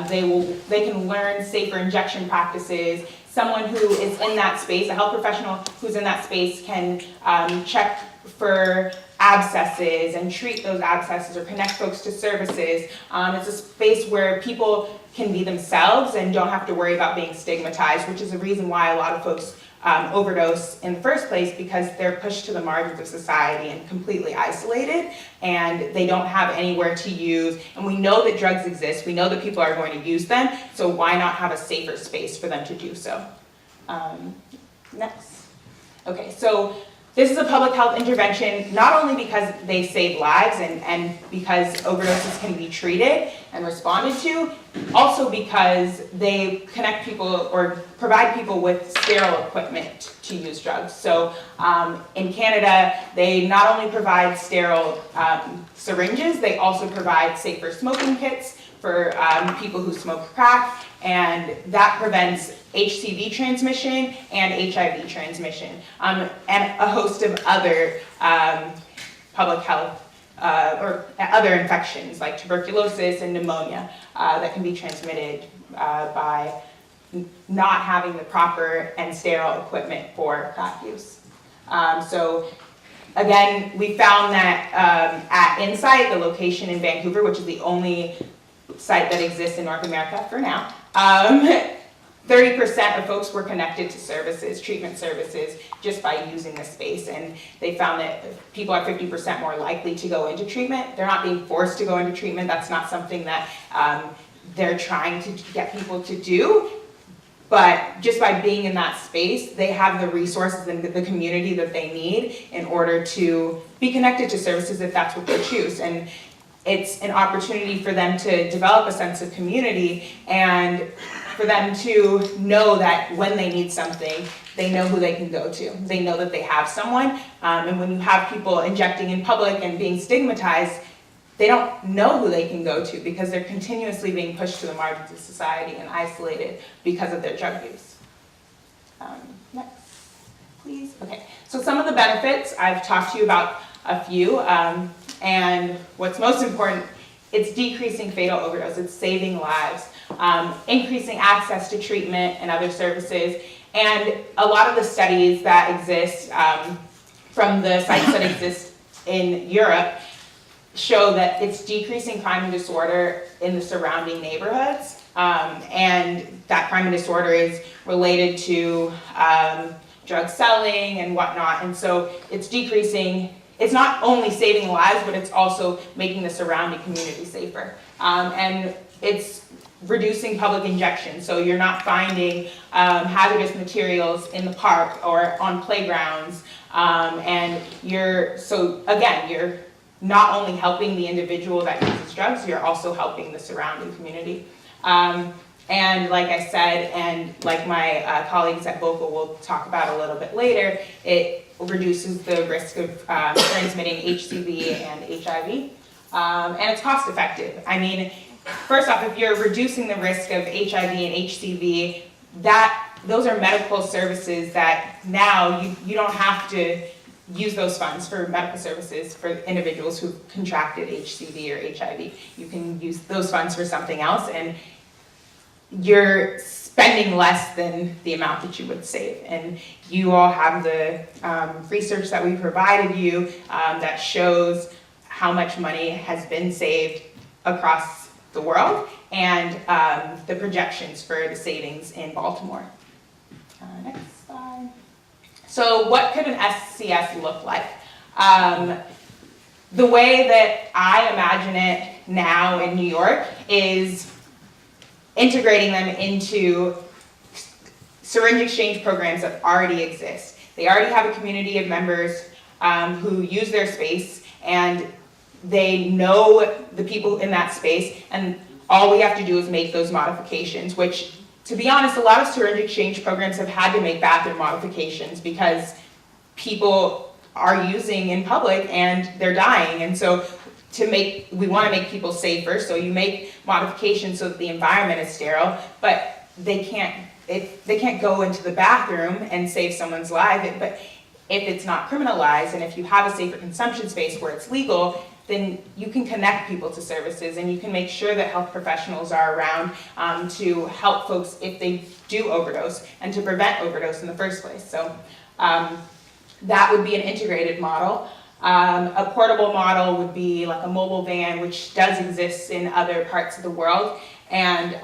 They can learn safer injection practices. Someone who is in that space, a health professional who's in that space, can check for abscesses and treat those abscesses or connect folks to services. It's a space where people can be themselves and don't have to worry about being stigmatized, which is a reason why a lot of folks overdose in the first place, because they're pushed to the margins of society and completely isolated, and they don't have anywhere to use. And we know that drugs exist. We know that people are going to use them, so why not have a safer space for them to do so? Next. Okay, so this is a public health intervention, not only because they save lives and because overdoses can be treated and responded to, also because they connect people or provide people with sterile equipment to use drugs. So in Canada, they not only provide sterile syringes, they also provide safer smoking kits for people who smoke crack, and that prevents HCV transmission and HIV transmission, and a host of other public health or other infections like tuberculosis and pneumonia that can be transmitted by not having the proper and sterile equipment for crack use. So again, we found that at Insight, the location in Vancouver, which is the only site that exists in North America for now, 30% of folks were connected to services, treatment services, just by using the space. And they found that people are 50% more likely to go into treatment. They're not being forced to go into treatment. That's not something that they're trying to get people to do. But just by being in that space, they have the resources and the community that they need in order to be connected to services if that's what they choose. And it's an opportunity for them to develop a sense of community and for them to know that when they need something, they know who they can go to. They know that they have someone. And when you have people injecting in public and being stigmatized, they don't know who they can go to because they're continuously being pushed to the margins of society and isolated because of their drug use. Next, please. Okay, so some of the benefits, I've talked to you about a few. And what's most important, it's decreasing fatal overdose, it's saving lives, increasing access to treatment and other services. And a lot of the studies that exist from the sites that exist in Europe show that it's decreasing crime and disorder in the surrounding neighborhoods. And that crime and disorder is related to drug selling and whatnot. And so it's decreasing. It's not only saving lives, but it's also making the surrounding community safer. And it's reducing public injection. So you're not finding hazardous materials in the park or on playgrounds. And you're not only helping the individual that uses drugs, you're also helping the surrounding community. And like I said, and like my colleagues at Vocal will talk about a little bit later, it reduces the risk of transmitting HCV and HIV. And it's cost effective. I mean, first off, if you're reducing the risk of HIV and HCV, those are medical services that now you don't have to use those funds for medical services for individuals who contracted HCV or HIV. You can use those funds for something else, and you're spending less than the amount that you would save. And you all have the research that we provided you that shows how much money has been saved across the world and the projections for the savings in Baltimore. Next slide. So what could an SCS look like? The way that I imagine it now in New York is integrating them into syringe exchange programs that already exist. They already have a community of members who use their space, and they know the people in that space, and all we have to do is make those modifications, which, to be honest, a lot of syringe exchange programs have had to make bathroom modifications because people are using in public and they're dying. And so we want to make people safer, so you make modifications so that the environment is sterile, but they can't go into the bathroom and save someone's life. But if it's not criminalized, and if you have a safer consumption space where it's legal, then you can connect people to services, and you can make sure that health professionals are around to help folks if they do overdose and to prevent overdose in the first place. So that would be an integrated model. A portable model would be like a mobile van, which does exist in other parts of the world, and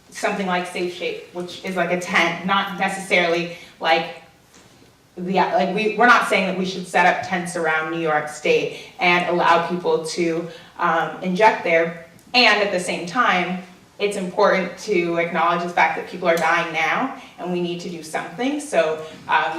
something like Safe Shape, which is like a tent, not necessarily like we're not saying that we should set up tents around New York State and allow people to inject there. And at the same time, it's important to acknowledge the fact that people are dying now, and we need to do something. So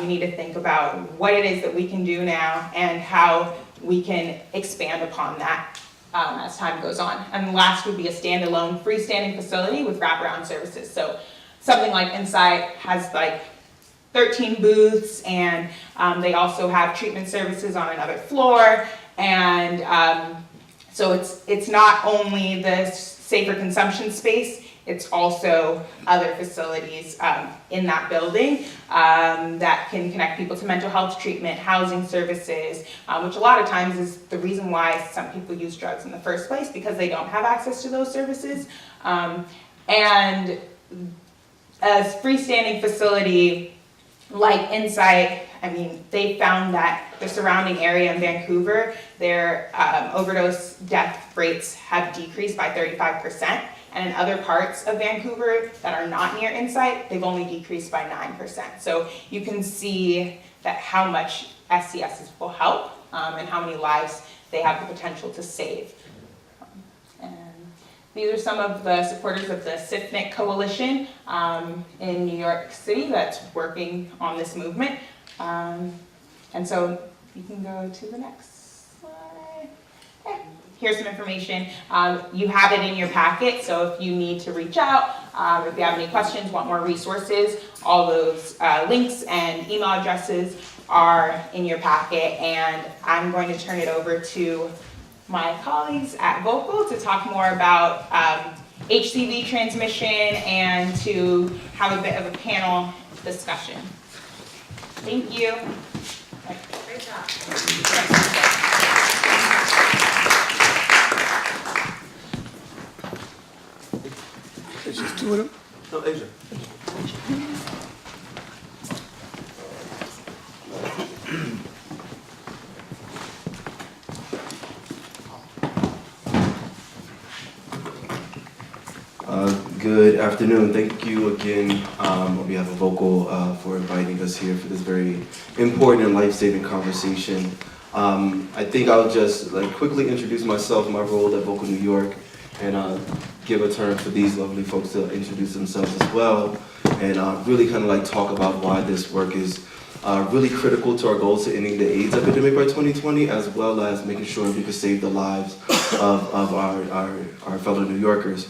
we need to think about what it is that we can do now and how we can expand upon that as time goes on. And last would be a standalone freestanding facility with wraparound services. So something like Insight has like 13 booths, and they also have treatment services on another floor. And so it's not only the safer consumption space, it's also other facilities in that building that can connect people to mental health treatment, housing services, which a lot of times is the reason why some people use drugs in the first place, because they don't have access to those services. And a freestanding facility like Insight, I mean, they found that the surrounding area in Vancouver, their overdose death rates have decreased by 35%. And in other parts of Vancouver that are not near Insight, they've only decreased by 9%. So you can see that how much SCSs will help and how many lives they have the potential to save. These are some of the supporters of the SIFNIC Coalition in New York City that's working on this movement. And so you can go to the next slide. Okay. Here's some information. You have it in your packet, so if you need to reach out, if you have any questions, want more resources, all those links and email addresses are in your packet. And I'm going to turn it over to my colleagues at Vocal to talk more about HCV transmission and to have a bit of a panel discussion. Thank you.
Great job.
It's just two of them? No, Asia.
Good afternoon. Thank you again on behalf of Vocal for inviting us here for this very important and life-saving conversation. I think I'll just quickly introduce myself, my role at Vocal New York, and give a turn for these lovely folks to introduce themselves as well, and really kind of like talk about why this work is really critical to our goals to ending the AIDS epidemic by 2020, as well as making sure we can save the lives of our fellow New Yorkers.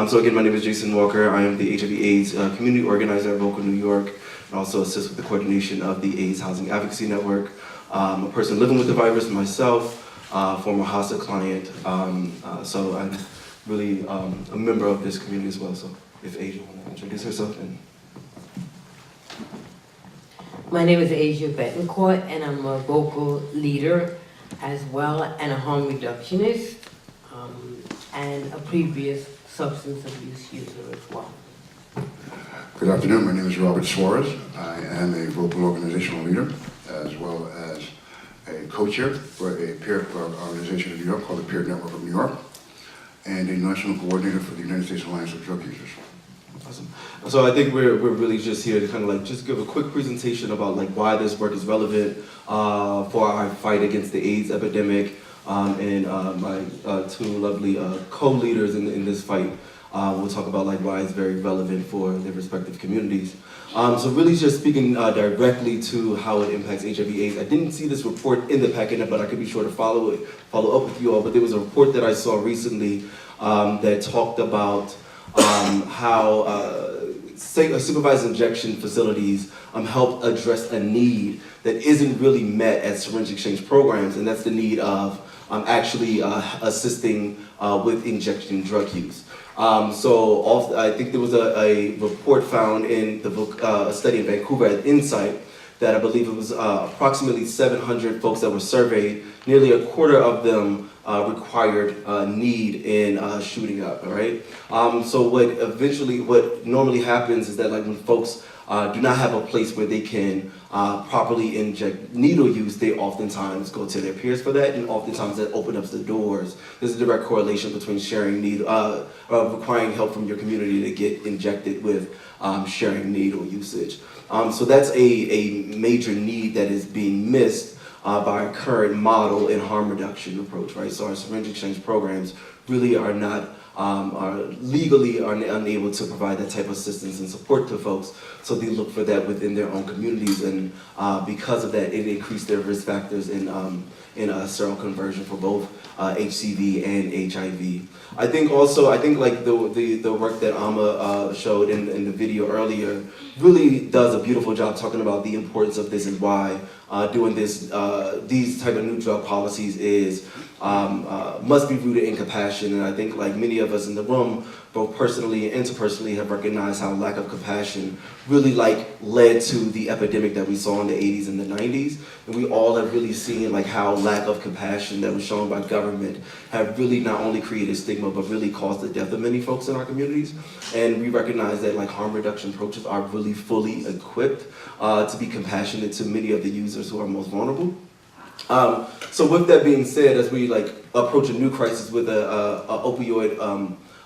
So again, my name is Jason Walker. I am the HIV/AIDS community organizer at Vocal New York, and also assist with the coordination of the AIDS Housing Advocacy Network. I'm a person living with the virus myself, former HASA client, so I'm really a member of this community as well. So if Asia want to introduce herself.
My name is Asia Betancourt, and I'm a vocal leader as well, and a harm reductionist, and a previous substance abuse user as well.
Good afternoon, my name is Robert Suarez. I am a vocal organizational leader, as well as a co-chair for a peer organization in New York called the Peer Network of New York, and a national coordinator for the United States Alliance of Drug Users.
Awesome. So I think we're really just here to kind of like just give a quick presentation about like why this work is relevant for our fight against the AIDS epidemic, and my two lovely co-leaders in this fight will talk about like why it's very relevant for their respective communities. So really just speaking directly to how it impacts HIV/AIDS. I didn't see this report in the packet, but I could be sure to follow up with you all. But there was a report that I saw recently that talked about how supervised injection facilities help address a need that isn't really met at syringe exchange programs, and that's the need of actually assisting with injection drug use. So I think there was a report found in the book, a study in Vancouver at Insight, that I believe it was approximately 700 folks that were surveyed. Nearly a quarter of them required need in shooting up, all right? So what normally happens is that like when folks do not have a place where they can properly inject needle use, they oftentimes go to their peers for that, and oftentimes that opens up the doors. There's a direct correlation between sharing needle, requiring help from your community to get injected with sharing needle usage. So that's a major need that is being missed by our current model and harm reduction approach, right? So our syringe exchange programs really are not, are legally unable to provide that type of assistance and support to folks, so they look for that within their own communities, and because of that, it increased their risk factors in seroconversion for both HCV and HIV. I think like the work that Amma showed in the video earlier really does a beautiful job talking about the importance of this and why doing this, these type of new drug policies is must be rooted in compassion. And I think like many of us in the room, both personally and interpersonally, have recognized how lack of compassion really like led to the epidemic that we saw in the 80s and the 90s. And we all have really seen like how lack of compassion that was shown by government have really not only created stigma, but really caused the death of many folks in our communities. And we recognize that like harm reduction approaches are really fully equipped to be compassionate to many of the users who are most vulnerable. So with that being said, as we like approach a new crisis with a opioid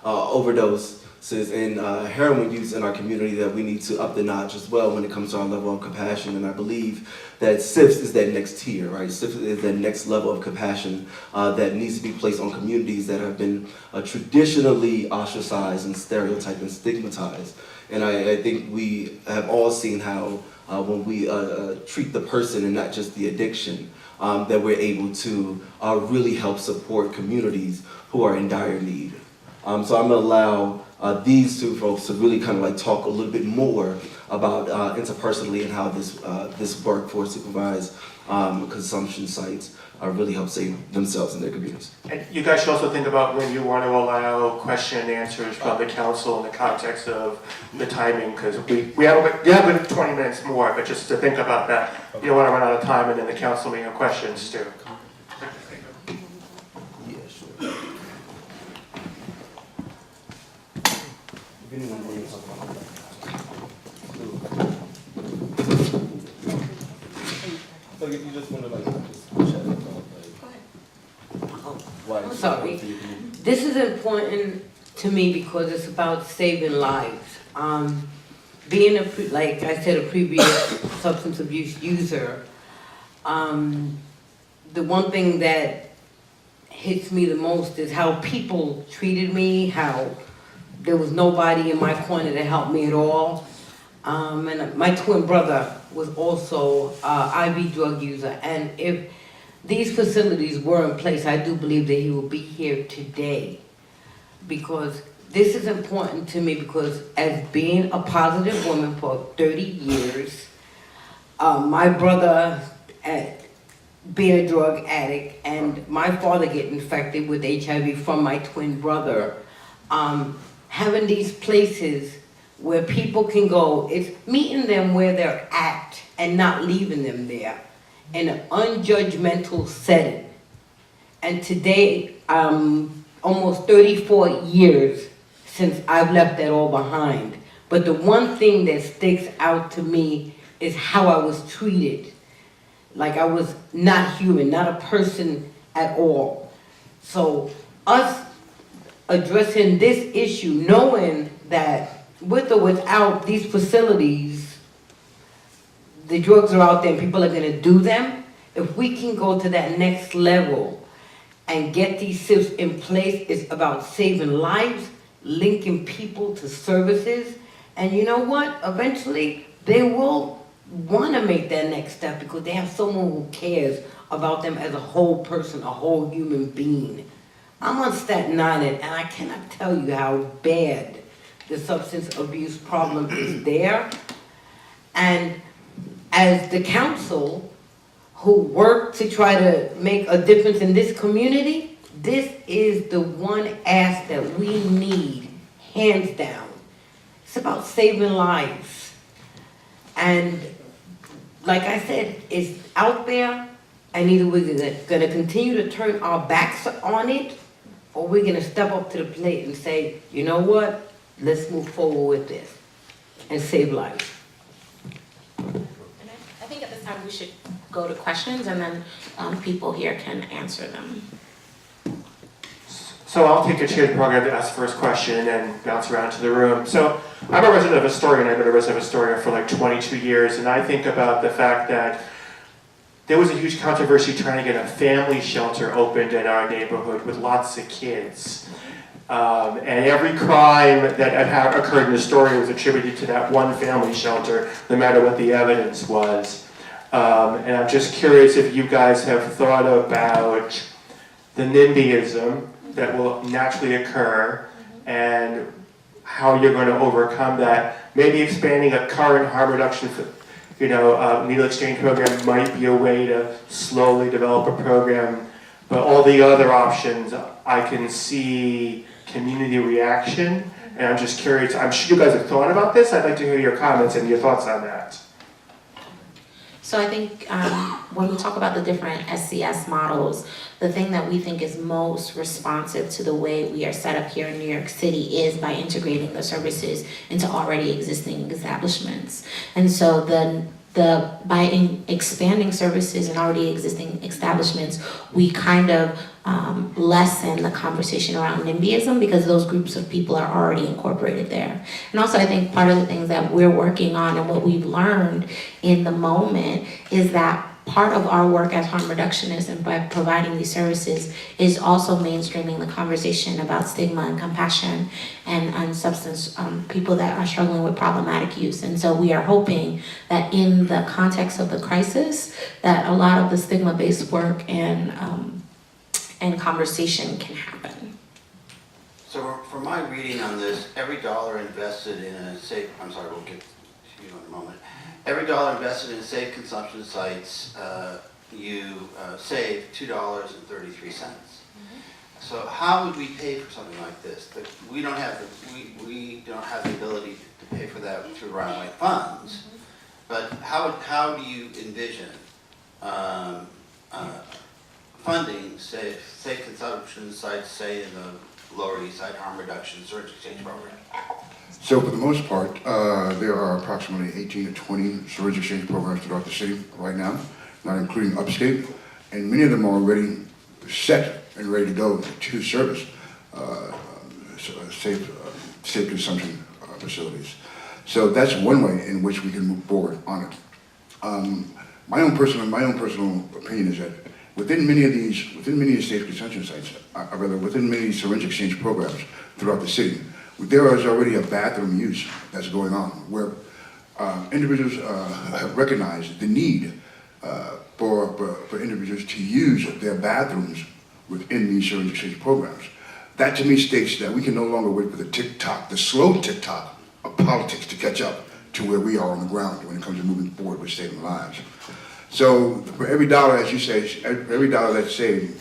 overdoses and heroin use in our community, that we need to up the notch as well when it comes to our level of compassion. And I believe that SIFs is that next tier, right? SIFs is that next level of compassion that needs to be placed on communities that have been traditionally ostracized and stereotyped and stigmatized. And I think we have all seen how when we treat the person and not just the addiction, that we're able to really help support communities who are in dire need. So I'm gonna allow these two folks to really kind of like talk a little bit more about interpersonally and how this work for supervised consumption sites really help save themselves and their communities.
And you guys should also think about when you want to allow question and answers from the council in the context of the timing, because we have 20 minutes more, but just to think about that, you don't want to run out of time and then the council may have questions too.
So if you just want to like just chat about like
I'm sorry. This is important to me because it's about saving lives. Being like I said, a previous substance abuse user, the one thing that hits me the most is how people treated me, how there was nobody in my corner to help me at all. And my twin brother was also an IV drug user, and if these facilities were in place, I do believe that he will be here today. Because this is important to me, because as being a positive woman for 30 years, my brother being a drug addict, and my father getting infected with HIV from my twin brother, having these places where people can go, it's meeting them where they're at and not leaving them there in an unjudgmental setting. And today, almost 34 years since I've left that all behind. But the one thing that sticks out to me is how I was treated. Like I was not human, not a person at all. So us addressing this issue, knowing that with or without these facilities, the drugs are out there and people are gonna do them. If we can go to that next level and get these SIFs in place, it's about saving lives, linking people to services. And you know what? Eventually, they will want to make that next step because they have someone who cares about them as a whole person, a whole human being. I'm on Staten Island, and I cannot tell you how bad the substance abuse problem is there. And as the council who work to try to make a difference in this community, this is the one ask that we need, hands down. It's about saving lives. And like I said, it's out there, and either we're gonna continue to turn our backs on it, or we're gonna step up to the plate and say, you know what? Let's move forward with this and save lives.
And I think at this time we should go to questions, and then people here can answer them.
So I'll take a shared program to ask the first question and bounce around to the room. So I'm a resident of Astoria, and I've been a resident of Astoria for like 22 years, and I think about the fact that there was a huge controversy trying to get a family shelter opened in our neighborhood with lots of kids. And every crime that occurred in Astoria was attributed to that one family shelter, no matter what the evidence was. And I'm just curious if you guys have thought about the NIMBYism that will naturally occur and how you're going to overcome that. Maybe expanding a current harm reduction, needle exchange program might be a way to slowly develop a program. But all the other options, I can see community reaction, and I'm just curious, I'm sure you guys have thought about this. I'd like to hear your comments and your thoughts on that.
So I think when we talk about the different SCS models, the thing that we think is most responsive to the way we are set up here in New York City is by integrating the services into already existing establishments. And so by expanding services in already existing establishments, we kind of lessen the conversation around NIMBYism because those groups of people are already incorporated there. And also I think part of the things that we're working on and what we've learned in the moment is that part of our work as harm reductionists and by providing these services is also mainstreaming the conversation about stigma and compassion and substance people that are struggling with problematic use. And so we are hoping that in the context of the crisis, that a lot of the stigma-based work and conversation can happen.
So for my reading on this, every dollar invested in a safe, I'm sorry, we'll get to you in a moment. Every dollar invested in safe consumption sites, you save $2.33. So how would we pay for something like this? We don't have the ability to pay for that through runaway funds. But how do you envision funding safe consumption sites, say in the Lower East Side Harm Reduction Surge Exchange Program?
So for the most part, there are approximately 18 to 20 storage exchange programs throughout the city right now, not including upstate, and many of them are already set and ready to go to service safe consumption facilities. So that's one way in which we can move forward on it. My own personal opinion is that within many of the safe consumption sites, within many syringe exchange programs throughout the city, there is already a bathroom use that's going on where individuals have recognized the need for individuals to use their bathrooms within these syringe exchange programs. That to me states that we can no longer wait for the slow tick-tock of politics to catch up to where we are on the ground when it comes to moving forward with saving lives. So for every dollar, as you say, every dollar that's saved,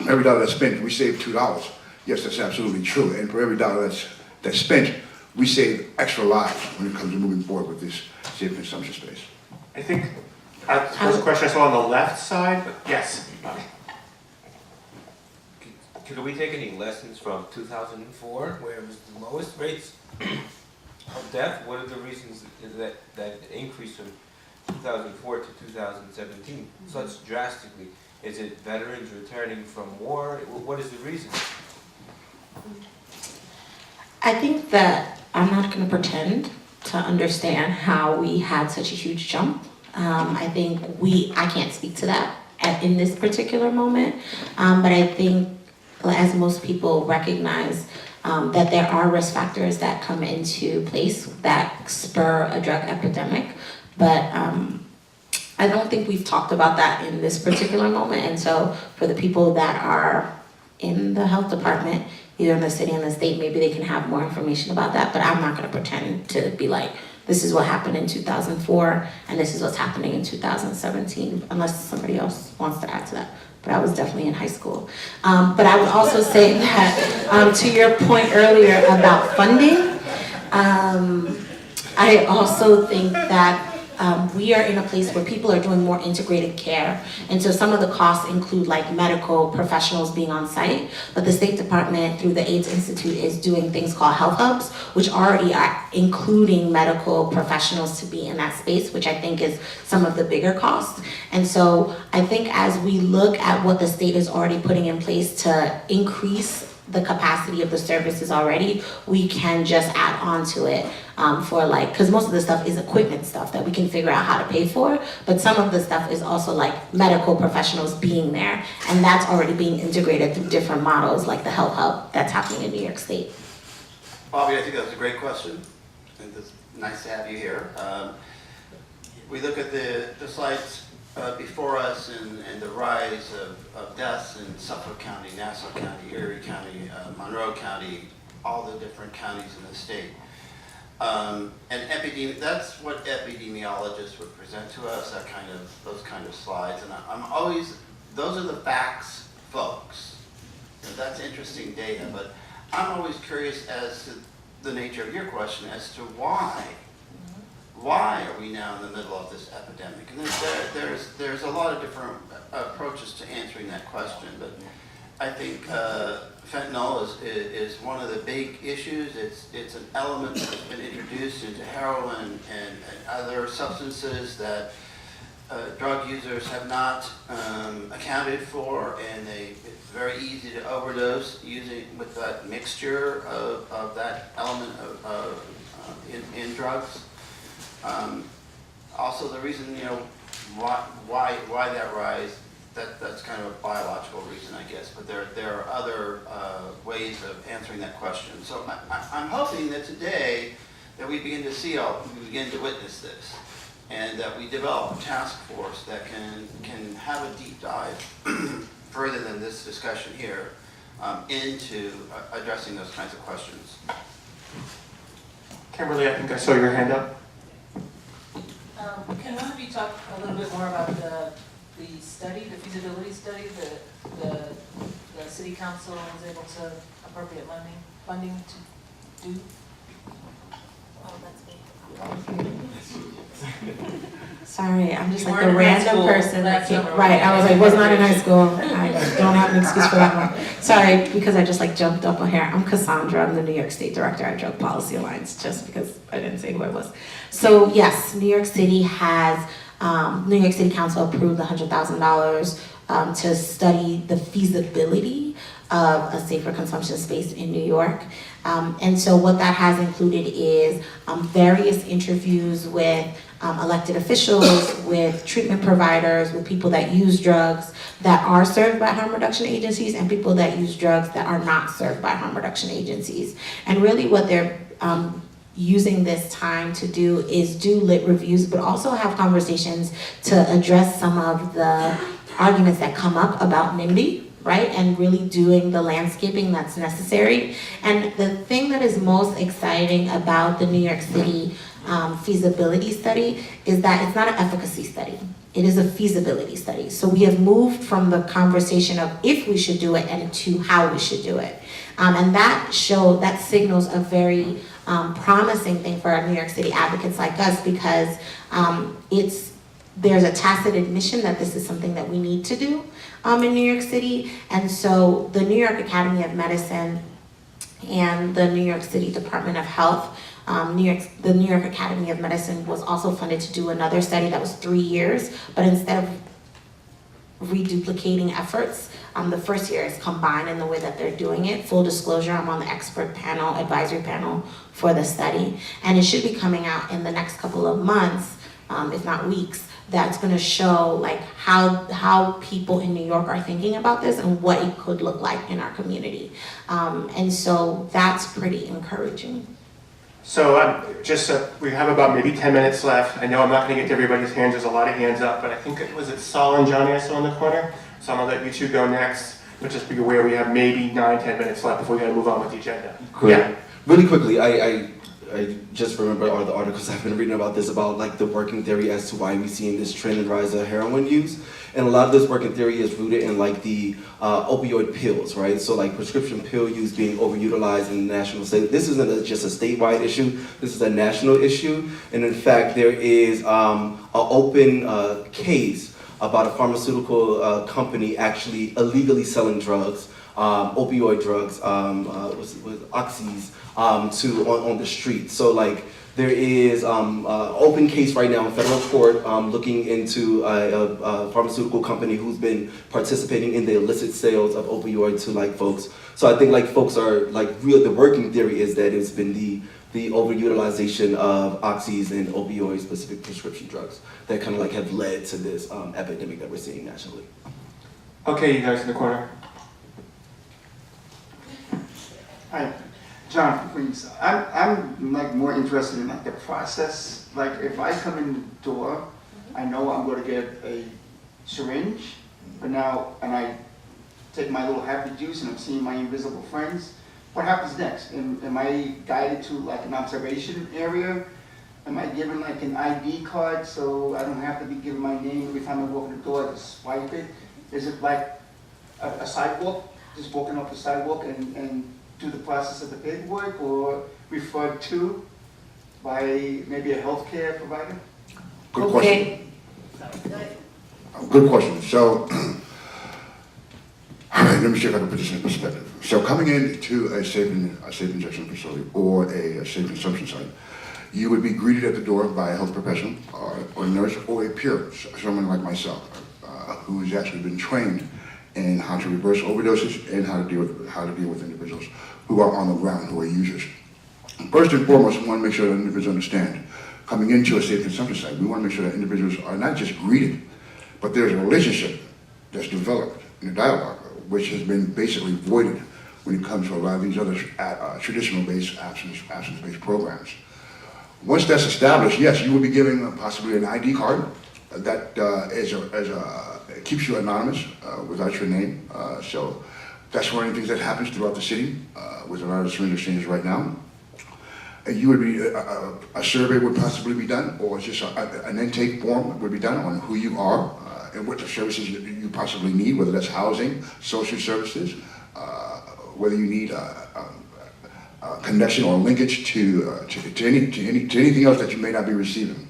every dollar that's spent, we save $2. Yes, that's absolutely true. And for every dollar that's spent, we save extra lives when it comes to moving forward with this safe consumption space.
I think, first question I saw on the left side, but yes.
Could we take any lessons from 2004, where it was the lowest rates of death? What are the reasons that increased from 2004 to 2017 such drastically? Is it veterans returning from war? What is the reason?
I think that I'm not going to pretend to understand how we had such a huge jump. I think I can't speak to that in this particular moment, but I think as most people recognize that there are risk factors that come into place that spur a drug epidemic, but I don't think we've talked about that in this particular moment. And so for the people that are in the health department, either in the city and the state, maybe they can have more information about that, but I'm not going to pretend to be like, this is what happened in 2004 and this is what's happening in 2017, unless somebody else wants to add to that. But I was definitely in high school. But I would also say that to your point earlier about funding, I also think that we are in a place where people are doing more integrated care. And so some of the costs include like medical professionals being on site, but the State Department through the AIDS Institute is doing things called health hubs, which already are including medical professionals to be in that space, which I think is some of the bigger costs. And so I think as we look at what the state is already putting in place to increase the capacity of the services already, we can just add on to it for like, because most of the stuff is equipment stuff that we can figure out how to pay for, but some of the stuff is also like medical professionals being there, and that's already being integrated through different models like the health hub that's happening in New York State.
Bobby, I think that's a great question, and it's nice to have you here. We look at the slides before us and the rise of deaths in Suffolk County, Nassau County, Erie County, Monroe County, all the different counties in the state. And that's what epidemiologists would present to us, those kind of slides. And I'm always, those are the facts, folks. And that's interesting data, but I'm always curious as to the nature of your question as to why. Why are we now in the middle of this epidemic? And there's a lot of different approaches to answering that question, but I think fentanyl is one of the big issues. It's an element that's been introduced into heroin and other substances that drug users have not accounted for, and it's very easy to overdose with that mixture of that element in drugs. Also, the reason, why that rise, that's kind of a biological reason, I guess, but there are other ways of answering that question. So I'm hoping that today that we begin to witness this, and that we develop a task force that can have a deep dive further than this discussion here into addressing those kinds of questions.
Kimberly, I think I saw your hand up.
Can one of you talk a little bit more about the study, the feasibility study that the city council was able to appropriate funding to do?
Sorry, I'm just
You
like
weren't
the
in high
random
school.
person that
That's
came.
all
Right, I was like, was not in high school. I don't have an excuse for that one. Sorry, because I just like jumped up on here. I'm Cassandra. I'm the New York State Director at Drug Policy Alliance, just because I didn't say who I was. So yes, New York City Council approved the $100,000 to study the feasibility of a safer consumption space in New York. And so what that has included is various interviews with elected officials, with treatment providers, with people that use drugs, that are served by harm reduction agencies and people that use drugs that are not served by harm reduction agencies. And really what they're using this time to do is do lit reviews, but also have conversations to address some of the arguments that come up about NIMBY, right? And really doing the landscaping that's necessary. And the thing that is most exciting about the New York City feasibility study is that it's not an efficacy study. It is a feasibility study. So we have moved from the conversation of if we should do it and to how we should do it. And that signals a very promising thing for our New York City advocates like us, because there's a tacit admission that this is something that we need to do in New York City. And so the New York Academy of Medicine and the New York City Department of Health, the New York Academy of Medicine was also funded to do another study that was 3 years, but instead of reduplicating efforts, the first year is combined in the way that they're doing it. Full disclosure, I'm on the expert panel, advisory panel for the study, and it should be coming out in the next couple of months, if not weeks. That's going to show like how people in New York are thinking about this and what it could look like in our community. And so that's pretty encouraging.
So we have about maybe 10 minutes left. I know I'm not going to get to everybody's hands. There's a lot of hands up, but I think it was Saul and Johnny I saw in the corner. So I'm going to let you two go next. But just be aware we have maybe 9-10 minutes left before we got to move on with the agenda.
Great.
Yeah.
Really quickly, I just remember all the articles I've been reading about this, about like the working theory as to why we're seeing this trend and rise of heroin use. And a lot of this working theory is rooted in like the opioid pills, right? So like prescription pill use being overutilized in the national state. This isn't just a statewide issue, this is a national issue. And in fact, there is an open case about a pharmaceutical company actually illegally selling drugs, opioid drugs, with oxys, on the street. So like there is open case right now in federal court looking into a pharmaceutical company who's been participating in the illicit sales of opioid to like folks. So I think like folks are like the working theory is that it's been the overutilization of oxys and opioid specific prescription drugs that kind of like have led to this epidemic that we're seeing nationally.
Okay, you guys in the corner.
Hi, John, please. I'm like more interested in like the process. Like if I come in the door, I know I'm going to get a syringe, but now, and I take my little happy juice and I'm seeing my invisible friends. What happens next? Am I guided to like an observation area? Am I given like an ID card so I don't have to be given my name every time I walk in the door to swipe it? Is it like a sidewalk, just walking off the sidewalk and do the process of the paperwork, or referred to by maybe a healthcare provider?
Good question. Good question. So, let me see if I can put this in perspective. So coming into a safe injection facility or a safe consumption site, you would be greeted at the door by a health professional or a nurse or a peer, someone like myself, who has actually been trained in how to reverse overdoses and how to deal with individuals who are on the ground, who are users. First and foremost, we want to make sure that individuals understand, coming into a safe consumption site, we want to make sure that individuals are not just greeted, but there's a relationship that's developed in a dialogue, which has been basically voided when it comes to a lot of these other traditional-based, absence-based programs. Once that's established, yes, you will be given possibly an ID card that keeps you anonymous without your name. So that's one of the things that happens throughout the city with a lot of syringe exchanges right now. You would be, a survey would possibly be done, or just an intake form would be done on who you are and what the services you possibly need, whether that's housing, social services, whether you need connection or linkage to anything else that you may not be receiving.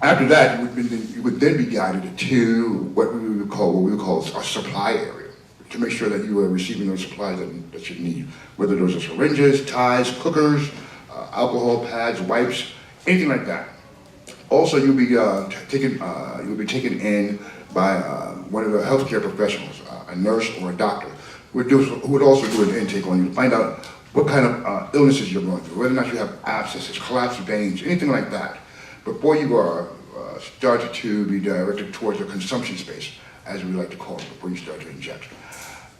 After that, you would then be guided to what we would call a supply area, to make sure that you are receiving those supplies that you need, whether those are syringes, ties, cookers, alcohol pads, wipes, anything like that. Also, you'll be taken in by one of the healthcare professionals, a nurse or a doctor, who would also do an intake on you to find out what kind of illnesses you're going through, whether or not you have abscesses, collapsed veins, anything like that, before you are started to be directed towards a consumption space as we like to call it, before you start to inject.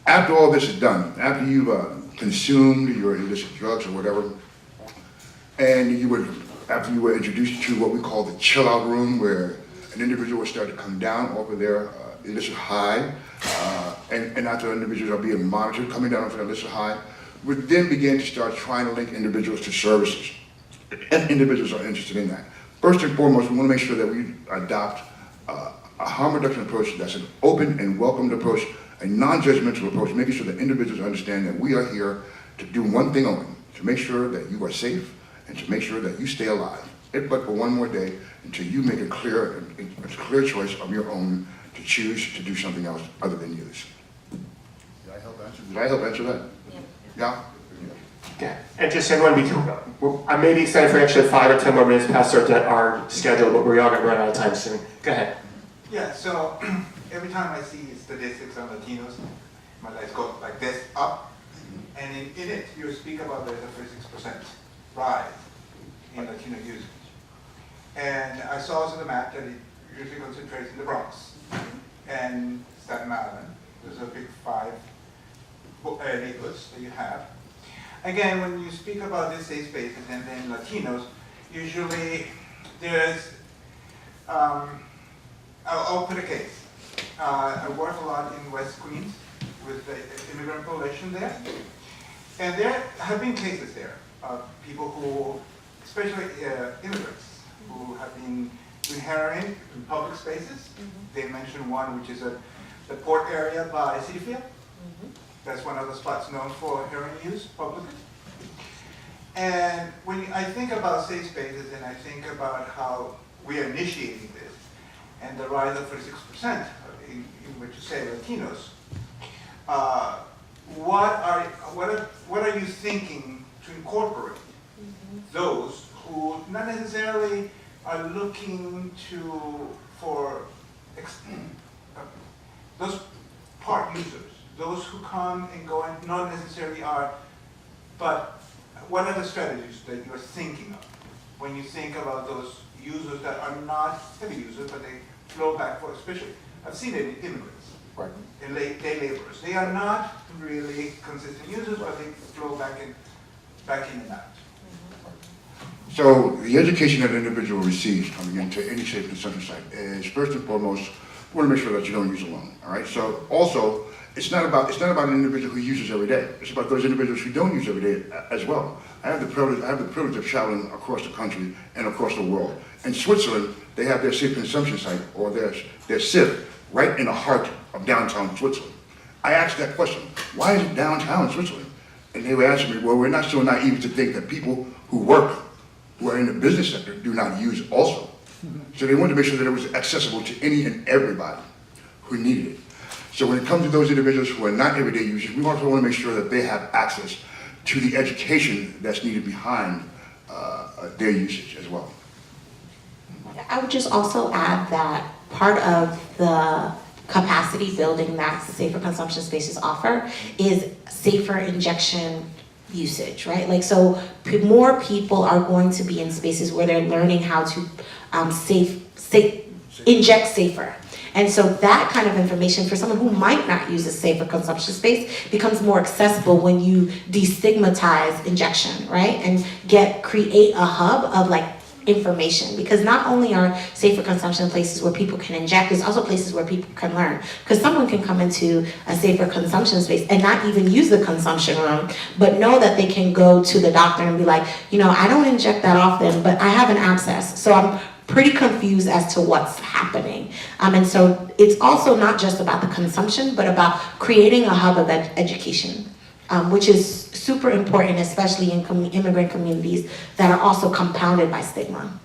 After all this is done, after you've consumed your illicit drugs or whatever, and after you were introduced to what we call the chill-out room, where an individual will start to come down off of their illicit high, and after individuals are being monitored, coming down off their illicit high, we then begin to start trying to link individuals to services, if individuals are interested in that. First and foremost, we want to make sure that we adopt a harm reduction approach that's an open and welcomed approach, a non-judgmental approach, making sure that individuals understand that we are here to do one thing only, to make sure that you are safe and to make sure that you stay alive, if but for one more day, until you make a clear choice of your own to choose to do something else other than use. Did I help answer that? Yeah?
Okay. And just everyone, I may be excited for an extra 5 or 10 more minutes past our schedule, but we're all going to run out of time soon. Go ahead.
Yeah, so every time I see statistics on Latinos, my lights go like this, up, and in it, you speak about there's a 36% rise in Latino usage. And I saw also the map that it usually concentrates in the Bronx and Staten Island. There's a big 5 neighborhoods that you have. Again, when you speak about these safe spaces and then Latinos, usually there's, I'll put a case. I work a lot in West Queens with the immigrant population there. And there have been cases there of people who, especially immigrants, who have been doing heroin in public spaces. They mentioned one which is the port area by Citi Field. That's one of the spots known for heroin use publicly. And when I think about safe spaces and I think about how we are initiating this and the rise of 36% in which you say Latinos, what are you thinking to incorporate those who not necessarily are looking for those part users, those who come and go and not necessarily are, but what are the strategies that you're thinking of when you think about those users that are not heavy users, but they flow back for, especially, I've seen it in immigrants,
right,
and day laborers. They are not really consistent users, but they flow back in and out.
So the education that an individual receives coming into any safe consumption site is first and foremost, we want to make sure that you don't use alone. All right. So also, it's not about an individual who uses every day. It's about those individuals who don't use every day as well. I have the privilege of traveling across the country and across the world. In Switzerland, they have their safe consumption site or their SIP right in the heart of downtown Switzerland. I asked that question: why is it downtown Switzerland? And they would answer me, well, we're not so naive to think that people who are in the business sector do not use also. So they wanted to make sure that it was accessible to any and everybody who needed it. So when it comes to those individuals who are not everyday users, we also want to make sure that they have access to the education that's needed behind their usage as well.
I would just also add that part of the capacity building that safer consumption spaces offer is safer injection usage, right? Like, so more people are going to be in spaces where they're learning how to inject safer. And so that kind of information for someone who might not use a safer consumption space becomes more accessible when you destigmatize injection, right? And create a hub of like information, because not only are safer consumption places where people can inject, there's also places where people can learn. Because someone can come into a safer consumption space and not even use the consumption room, but know that they can go to the doctor and be like, I don't inject that often, but I have an abscess, so I'm pretty confused as to what's happening. And so it's also not just about the consumption, but about creating a hub of education, which is super important, especially in immigrant communities that are also compounded by stigma.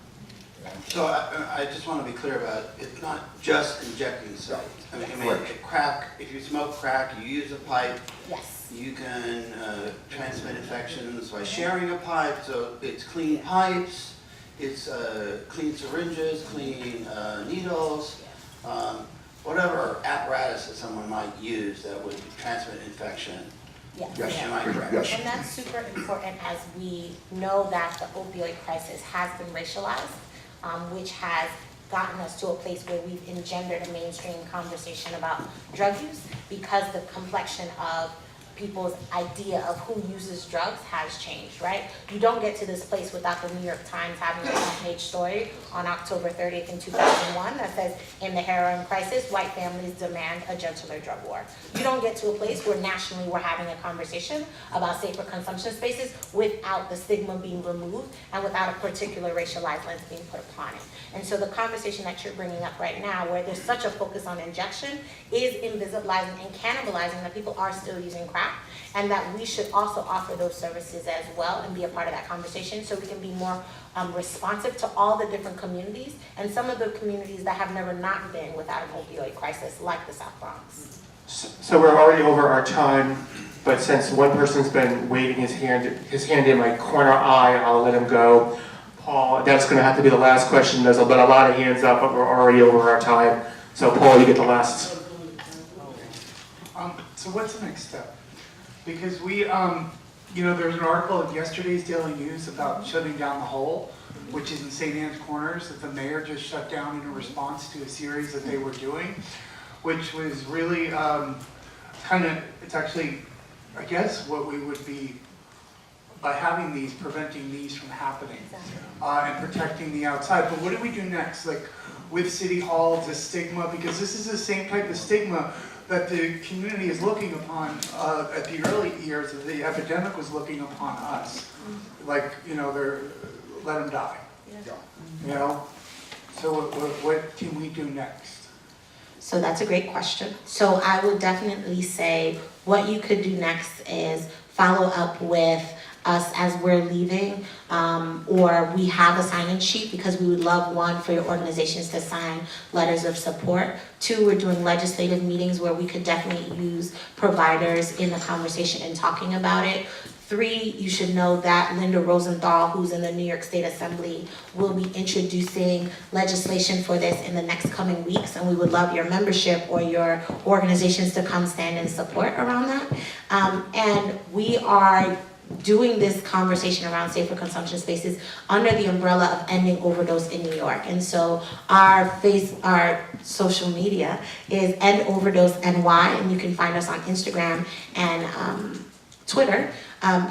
So I just want to be clear about it's not just injecting sites. I mean, crack, if you smoke crack, you use a pipe,
yes,
you can transmit infections by sharing a pipe, so it's clean pipes, it's clean syringes, clean needles, whatever apparatus that someone might use that would transmit infection.
Yes.
Am I correct?
Yes.
And that's super important as we know that the opioid crisis has been racialized, which has gotten us to a place where we've engendered a mainstream conversation about drug use, because the complexion of people's idea of who uses drugs has changed, right? You don't get to this place without the New York Times having a front-page story on October 30th in 2001 that says, in the heroin crisis, white families demand a gentler drug war. You don't get to a place where nationally we're having a conversation about safer consumption spaces without the stigma being removed and without a particular racialized lens being put upon it. And so the conversation that you're bringing up right now, where there's such a focus on injection, is invisibilizing and cannibalizing that people are still using crack, and that we should also offer those services as well and be a part of that conversation so we can be more responsive to all the different communities and some of the communities that have never not been without an opioid crisis, like the South Bronx.
So we're already over our time, but since one person's been waving his hand in my corner eye, I'll let him go. Paul, that's going to have to be the last question. There's been a lot of hands up, but we're already over our time. So Paul, you get the last.
So what's the next step? Because we, there was an article in yesterday's Daily News about shutting down the Hole, which is in St. Anne's Corners, that the mayor just shut down in a response to a series that they were doing, which was really it's actually, I guess, what we would be, by having these, preventing these from happening, and protecting the outside. But what do we do next? Like with City Hall, the stigma, because this is the same type of stigma that the community is looking upon at the early years of the epidemic was looking upon us. Like, they're, let them die. So what can we do next?
So that's a great question. So I would definitely say what you could do next is follow up with us as we're leaving, or we have a sign-in sheet, because we would love, one, for your organizations to sign letters of support. Two, we're doing legislative meetings where we could definitely use providers in the conversation and talking about it. Three, you should know that Linda Rosenthal, who's in the New York State Assembly, will be introducing legislation for this in the next coming weeks, and we would love your membership or your organizations to come stand in support around that. And we are doing this conversation around safer consumption spaces under the umbrella of ending overdose in New York. And so our social media is End Overdose NY, and you can find us on Instagram and Twitter,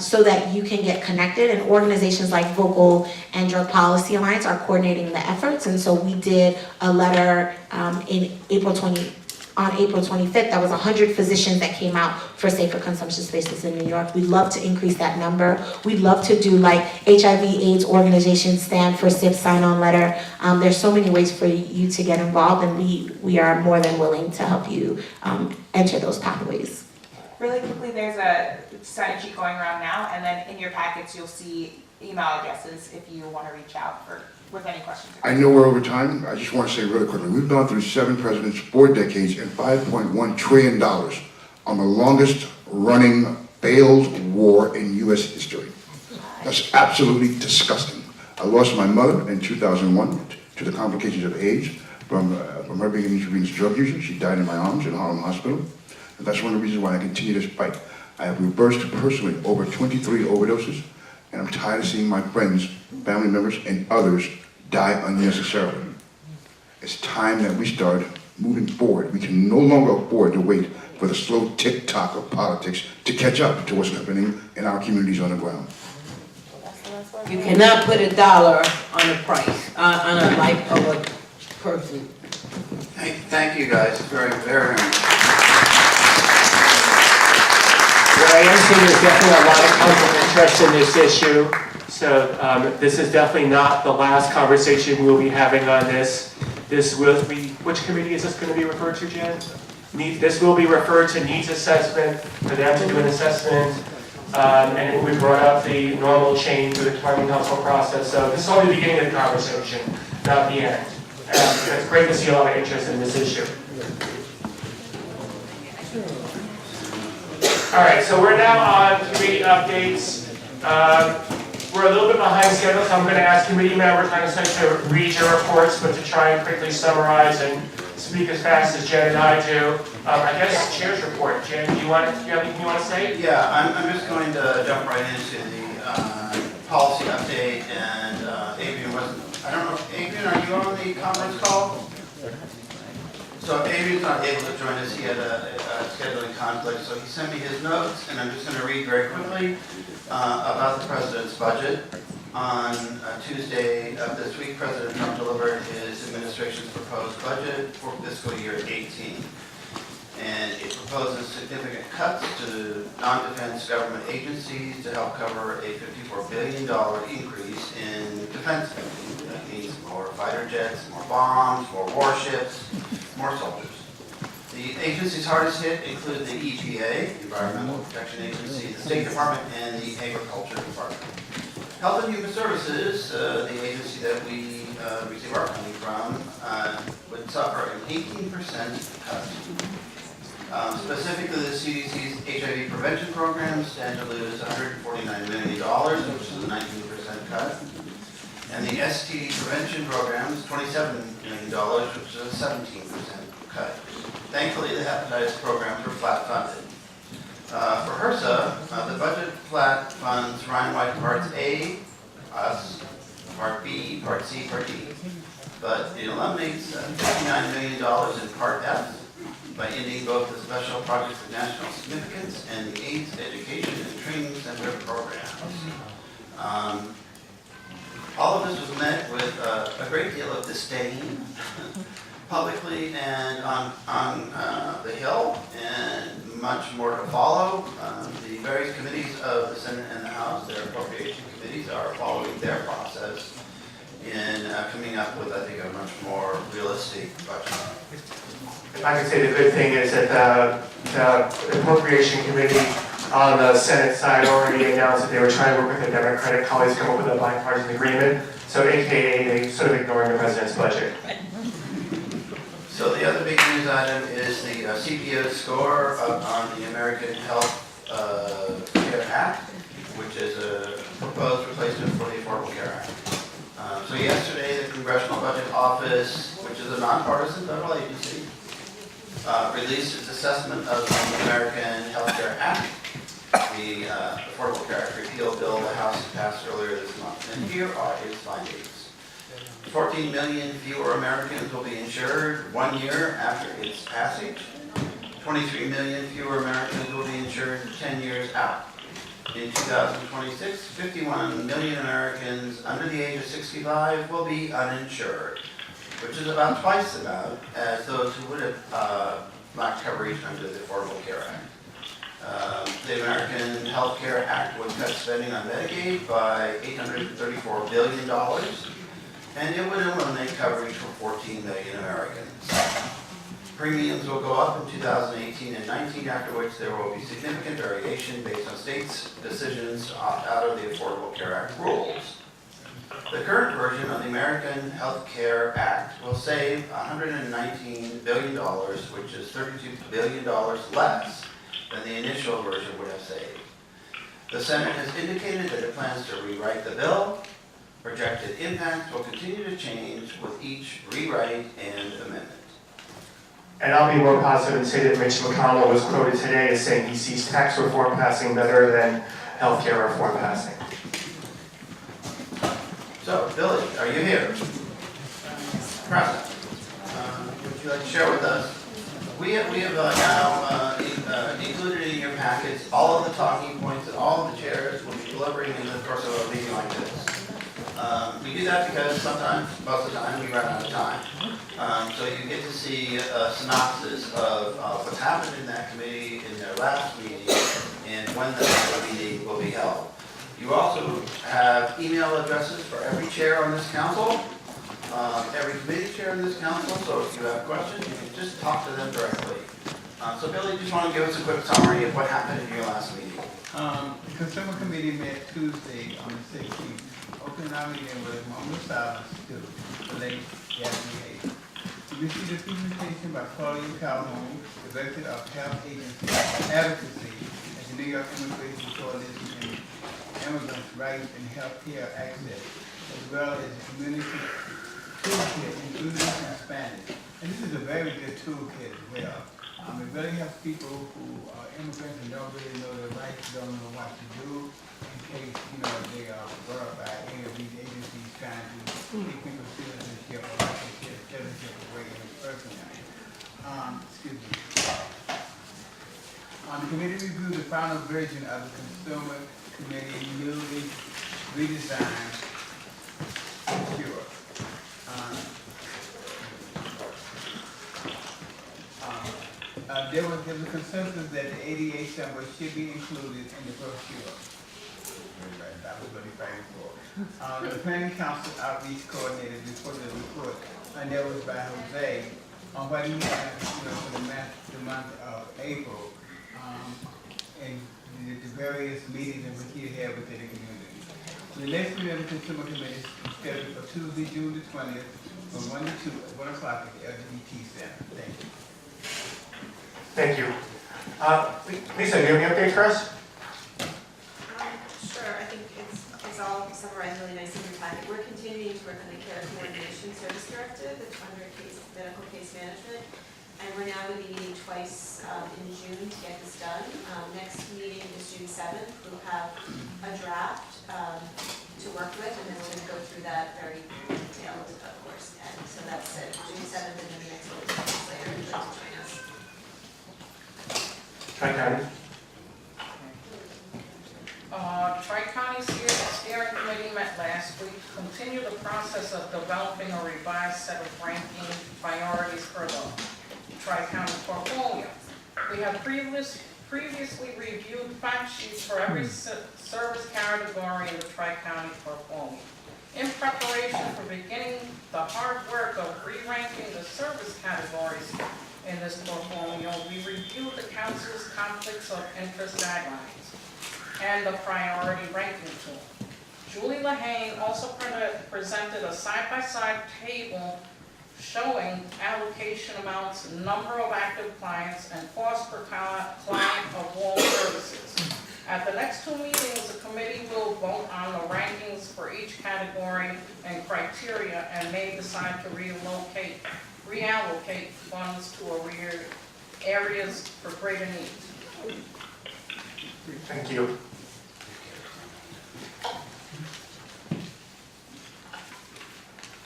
so that you can get connected. And organizations like Vocal and Drug Policy Alliance are coordinating the efforts. And so we did a letter on April 25th, that was 100 physicians that came out for safer consumption spaces in New York. We'd love to increase that number. We'd love to do like HIV/AIDS organizations stand for SIP sign-on letter. There's so many ways for you to get involved, and we are more than willing to help you enter those pathways.
Really quickly, there's a sign sheet going around now, and then in your packets you'll see email addresses if you want to reach out with any questions.
I know we're over time. I just want to say really quickly, we've gone through 7 presidents, 4 decades, and $5.1 trillion on the longest running failed war in U.S. history. That's absolutely disgusting. I lost my mother in 2001 to the complications of AIDS from her being an intravenous drug user. She died in my arms in Harlem Hospital. And that's one of the reasons why I continue this fight. I have reversed personally over 23 overdoses, and I'm tired of seeing my friends, family members, and others die unnecessarily. It's time that we start moving forward. We can no longer afford to wait for the slow tick-tock of politics to catch up to what's happening in our communities on the ground.
You cannot put $1 on a price, on a life of a person.
Thank you guys very, very much.
What I am seeing is definitely a lot of council interest in this issue. So this is definitely not the last conversation we'll be having on this. This will be, which committee is this going to be referred to, Jen? This will be referred to needs assessment, for them to do an assessment, and it will be brought up the normal chain through the department council process. So this is only the beginning of the conversation, not the end. It's great to see a lot of interest in this issue. All right, so we're now on committee updates. We're a little bit behind schedule, so I'm going to ask committee members not necessarily to read your reports, but to try and quickly summarize and speak as fast as Jen and I do. I guess chair's report. Jen, do you have anything you want to say?
Yeah, I'm just going to jump right into the policy update, and Adrian wasn't I don't know, Adrian, are you on the conference call? So Adrian's not able to join us. He had a scheduling conflict, so he sent me his notes, and I'm just going to read very quickly about the president's budget. On Tuesday of this week, President Trump delivered his administration's proposed budget for fiscal year 18. And it proposes significant cuts to non-defense government agencies to help cover a $54 billion increase in defense spending. That means more fighter jets, more bombs, more warships, more soldiers. The agencies hardest hit include the EPA, Environmental Protection Agency, the State Department, and the Agriculture Department. Health and Human Services, the agency that we receive our money from, would suffer an 18% cut. Specifically, the CDC's HIV prevention program stand to lose $149 million, which is a 19% cut. And the STD prevention program is $27 million, which is a 17% cut. Thankfully, the hepatitis programs were flat funded. For HRSA, the budget flat funds Ryan White Parts A, us, Part B, Part C, Part D. But it eliminates $59 million in Part F, by ending both the Special Projects of National Significance and the AIDS Education and Training Center programs. All of this was met with a great deal of disdain, publicly and on the Hill, and much more to follow. The various committees of the Senate and the House, their appropriation committees, are following their process in coming up with, I think, a much more realistic budget.
If I could say the good thing is that the Appropriation Committee on the Senate side already announced that they were trying to work with their Democratic colleagues to come up with a bipartisan agreement. So AKA, they sort of ignoring the president's budget.
So the other big news item is the CPO's score on the American Health Care Act, which is a proposed replacement for the Affordable Care Act. So yesterday, the Congressional Budget Office, which is a nonpartisan federal agency, released its assessment of the American Health Care Act, the Affordable Care Act repeal bill the House passed earlier this month. And here are its findings. 14 million fewer Americans will be insured 1 year after its passage. 23 million fewer Americans will be insured 10 years out. In 2026, 51 million Americans under the age of 65 will be uninsured, which is about twice the amount as those who would have lacked coverage under the Affordable Care Act. The American Health Care Act would cut spending on Medicaid by $834 billion, and it would eliminate coverage for 14 million Americans. Premiums will go up in 2018 and 19, after which there will be significant variation based on states' decisions to opt out of the Affordable Care Act rules. The current version of the American Health Care Act will save $119 billion, which is $32 billion less than the initial version would have saved. The Senate has indicated that it plans to rewrite the bill. Projected impacts will continue to change with each rewrite and amendment.
And I'll be more positive and say that Mitch McConnell was quoted today as saying he sees tax reform passing better than healthcare reform passing.
So, Billy, are you here? Present. Would you like to share with us? We have now included in your packets all of the talking points that all of the chairs will be delivering in the course of a meeting like this. We do that because sometimes, most of the time, we run out of time. So you get to see a synopsis of what's happened in that committee in their last meeting and when the next meeting will be held. You also have email addresses for every chair on this council, every committee chair in this council, so if you have questions, you can just talk to them directly. So Billy, just want to give us a quick summary of what happened in your last meeting.
The Consumer Committee met Tuesday on the 16th. Opening our meeting with moment of silence to the late Yasmin Hayes. You see the presentation by Claudia Calhoun, Director of Health Agency Advocacy at the New York Immigration Coalition and Immigrants' Rights and Health Care Access, as well as the community toolkit, including in Spanish. And this is a very good toolkit as well. It really helps people who are immigrants and don't really know their rights, don't know what to do, in case, they are brought by any of these agencies trying to keep me from feeling this year, or like this year, 70th away in person. Excuse me. The committee reviewed the final version of the Consumer Committee newly redesigned brochure. There was a consensus that the ADA symbol should be included in the brochure. That was what he fighting for. The Planning Council outreach coordinator reported a report, and that was by Jose, on what he had, for the month of April, and the various meetings in which he had within the community. The next meeting of the Consumer Committee is scheduled for Tuesday, June the 20th, from 1 to 2, at 1 o'clock at the LGBT Center. Thank you.
Thank you. Lisa, do you have any updates for us?
Sure, I think it's all summarized really nicely in your packet. We're continuing to work on the Care Coordination Service Directive that's under medical case management. And we're now going to be meeting twice in June to get this done. Next meeting is June 7th. We'll have a draft to work with, and then we're going to go through that very detailed, of course. And so that's it, June 7th, and then the next one is later. You'd like to join us.
Tri-County.
Tri-County's steering committee met last week, continued the process of developing a revised set of ranking priorities for the Tri-County portfolio. We have previously reviewed fact sheets for every service category in the Tri-County portfolio. In preparation for beginning the hard work of re-ranking the service categories in this portfolio, we reviewed the Council's conflicts of interest guidelines and the priority ranking tool. Julie Lahane also presented a side-by-side table showing allocation amounts, number of active clients, and cost per client of all services. At the next two meetings, the committee will vote on the rankings for each category and criteria and may decide to reallocate funds to areas for greater needs.
Thank you.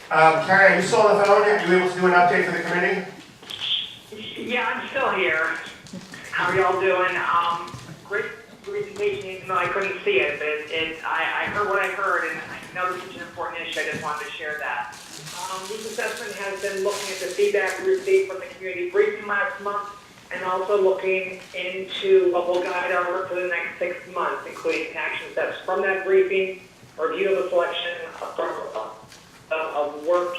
Karen, are you still on the phone? Are you able to do an update for the committee?
Yeah, I'm still here. How are y'all doing? Great presentation, even though I couldn't see it. I heard what I heard, and I know this is an important issue. I just wanted to share that. This assessment has been looking at the feedback we received from the community briefing last month, and also looking into what will guide our work for the next 6 months, including action steps from that briefing, review of the selection of work,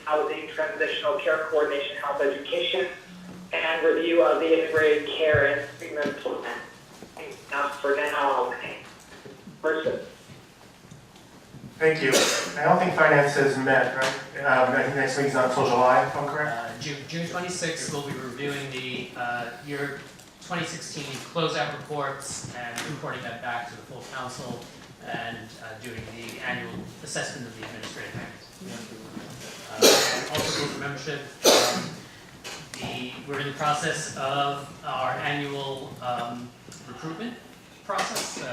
housing, transitional care coordination, health education, and review of the integrated care and treatment plan. Now, for now, person.
Thank you. I don't think finance has met, right? I think next week's not until July, if I'm correct?
June 26th, we'll be reviewing the year 2016 closeout reports and reporting that back to the full council and doing the annual assessment of the administrative payments. Also for membership, we're in the process of our annual recruitment process. So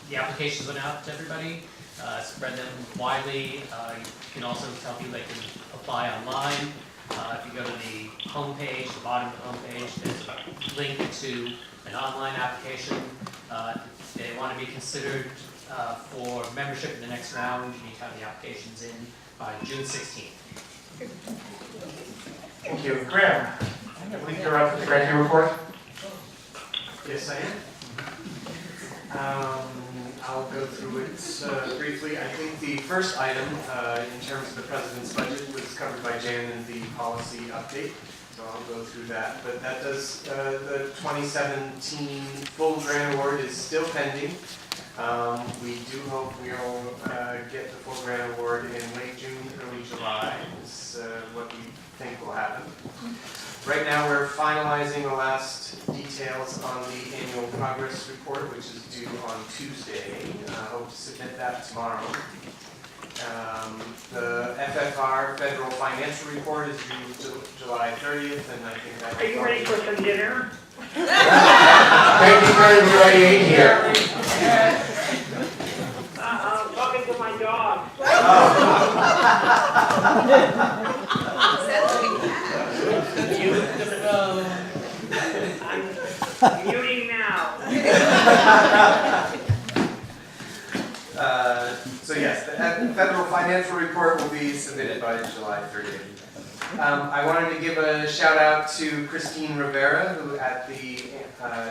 the applications went out to everybody, spread them widely. You can also tell people they can apply online. If you go to the homepage, the bottom of the homepage, there's a link to an online application. They want to be considered for membership in the next round. You need to have the applications in by June 16th.
Thank you. Graham, I believe you're up with the grantee report.
Yes, I am. I'll go through it briefly. I think the first item in terms of the president's budget was covered by Jan in the policy update, so I'll go through that. But that does, the 2017 full grant award is still pending. We do hope we'll get the full grant award in late June, early July is what we think will happen. Right now we're finalizing the last details on the annual progress report, which is due on Tuesday. I hope to submit that tomorrow. The FFR federal financial report is due July 30th, and I think that.
Are you ready for some dinner?
Thank you for inviting me here.
Talking to my daughter. I'm muting now.
So yes, the federal financial report will be submitted by July 30th. I wanted to give a shout out to Christine Rivera, who at the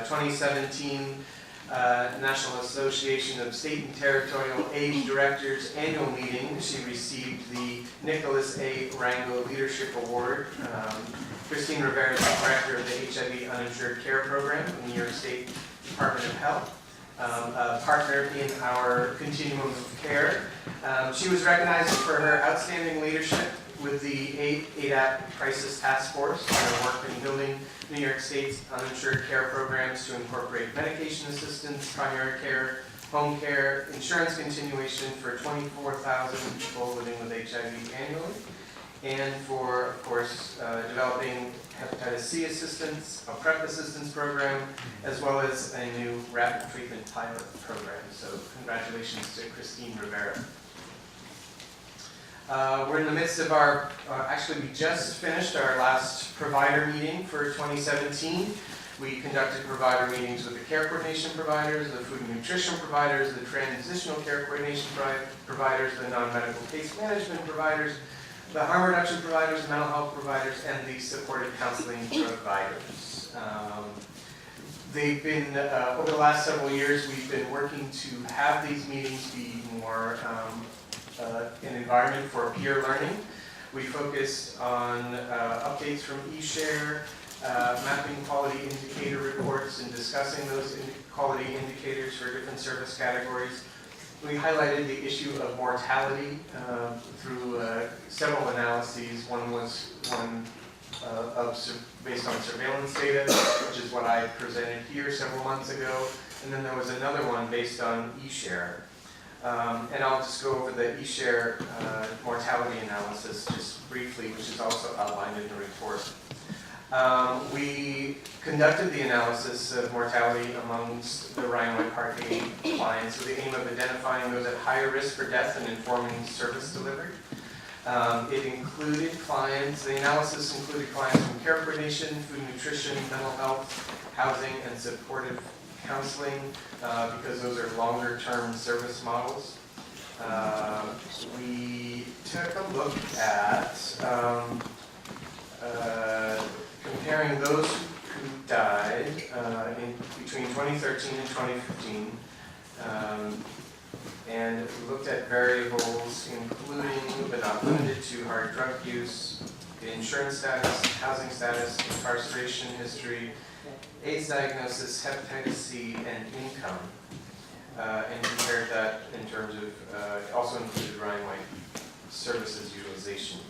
2017 National Association of State and Territorial Age Directors annual meeting, she received the Nicholas A. Rango Leadership Award. Christine Rivera is the director of the HIV Uninsured Care Program in the New York State Department of Health. A partner in our continuum of care. She was recognized for her outstanding leadership with the ADAP Crisis Task Force and her work in building New York State's uninsured care programs to incorporate medication assistance, primary care, home care, insurance continuation for 24,000 people living with HIV annually, and for, of course, developing hepatitis C assistance, a PrEP assistance program, as well as a new rapid treatment pilot program. So congratulations to Christine Rivera. We're in the midst of our, actually we just finished our last provider meeting for 2017. We conducted provider meetings with the care coordination providers, the food and nutrition providers, the transitional care coordination providers, the non-medical case management providers, the harm reduction providers, mental health providers, and the supportive counseling providers. They've been, over the last several years, we've been working to have these meetings be more an environment for peer learning. We focus on updates from eShare, mapping quality indicator reports and discussing those quality indicators for different service categories. We highlighted the issue of mortality through several analyses. One was one based on surveillance data, which is what I presented here several months ago. And then there was another one based on eShare. And I'll just go over the eShare mortality analysis just briefly, which is also outlined in the report. We conducted the analysis of mortality amongst the Ryan White Part A clients with the aim of identifying those at higher risk for death and informing service delivery. It included clients, the analysis included clients from care coordination, food and nutrition, mental health, housing, and supportive counseling, because those are longer term service models. We took a look at comparing those who died in between 2013 and 2015, and looked at variables including but not limited to hard drug use, insurance status, housing status, incarceration history, AIDS diagnosis, hepatitis C, and income, and compared that in terms of, also included Ryan White services utilization.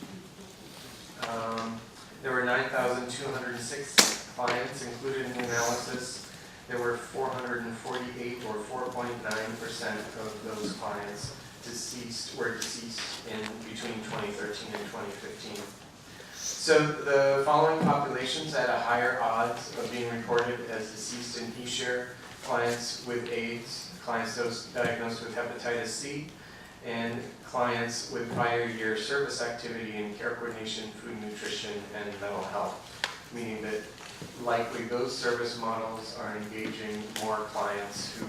There were 9,206 clients included in the analysis. There were 448, or 4.9% of those clients were deceased in between 2013 and 2015. So the following populations had a higher odds of being reported as deceased in eShare: clients with AIDS, clients diagnosed with hepatitis C, and clients with prior year service activity in care coordination, food and nutrition, and mental health, meaning that likely those service models are engaging more clients who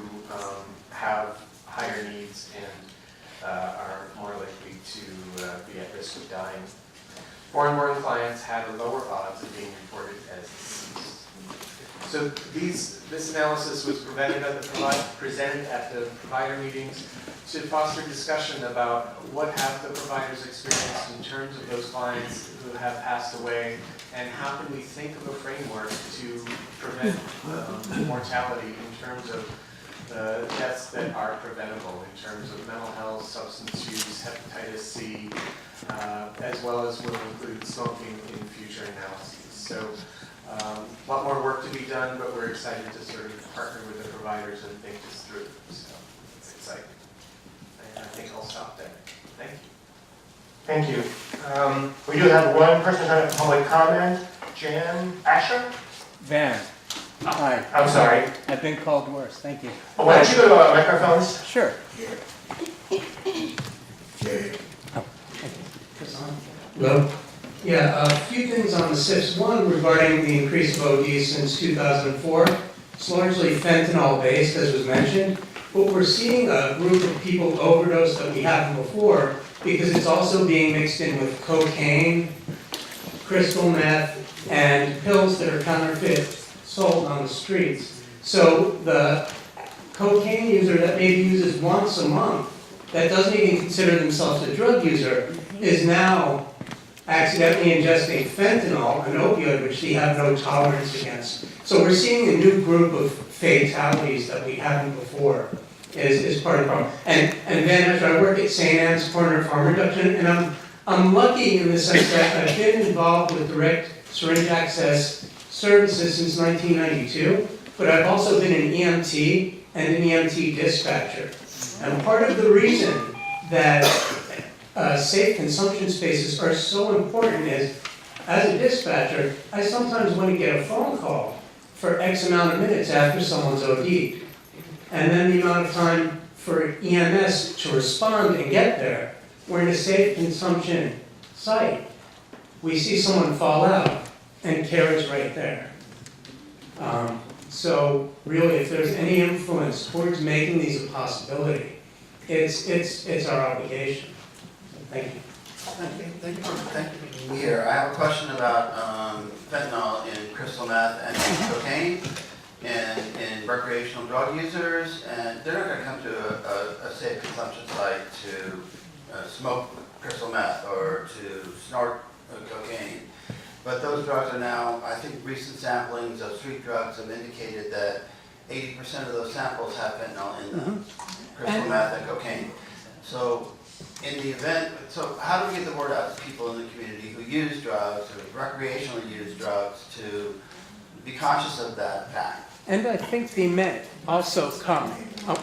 have higher needs and are more likely to be at risk of dying. Foreign-born clients had lower odds of being reported as deceased. So this analysis was presented at the provider meetings to foster discussion about what have the providers experienced in terms of those clients who have passed away, and how can we think of a framework to prevent mortality in terms of the deaths that are preventable, in terms of mental health, substance use, hepatitis C, as well as will include smoking in future analyses. So a lot more work to be done, but we're excited to sort of partner with the providers and think this through. So it's exciting. And I think I'll stop there. Thank you.
Thank you. We do have one person trying to public comment. Jan Asher?
Van. Hi.
I'm sorry.
I've been called worse. Thank you.
Oh, why don't you go to microphones?
Sure.
this on? Hello? Yeah, a few things on the SIFs. One, regarding the increase of ODs since 2004. It's largely fentanyl-based, as was mentioned. But we're seeing a group of people overdose that we haven't before because it's also being mixed in with cocaine, crystal meth, and pills that are counterfeit sold on the streets. So the cocaine user that maybe uses once a month, that doesn't even consider themselves a drug user, is now accidentally ingesting fentanyl, an opioid which they have no tolerance against. So we're seeing a new group of fatalities that we haven't before is part of the problem. And then after I work at St. Anne's Corner Farm Reduction, and I'm lucky in the sense that I've been involved with direct syringe access services since 1992, but I've also been an EMT and an EMT dispatcher. And part of the reason that safe consumption spaces are so important is, as a dispatcher, I sometimes want to get a phone call for X amount of minutes after someone's OD'd. And then the amount of time for EMS to respond and get there. We're in a safe consumption site. We see someone fall out and care is right there. So really, if there's any influence towards making these a possibility, it's our obligation. Thank you.
Thank you for being here. I have a question about fentanyl in crystal meth and cocaine and in recreational drug users, and they're not going to come to a safe consumption site to smoke crystal meth or to snort cocaine. But those drugs are now, I think recent samplings of street drugs have indicated that 80% of those samples have fentanyl in them, crystal meth and cocaine. So in the event, so how do we get the word out to people in the community who use drugs, who recreationally use drugs, to be conscious of that fact?
And I think they may also come.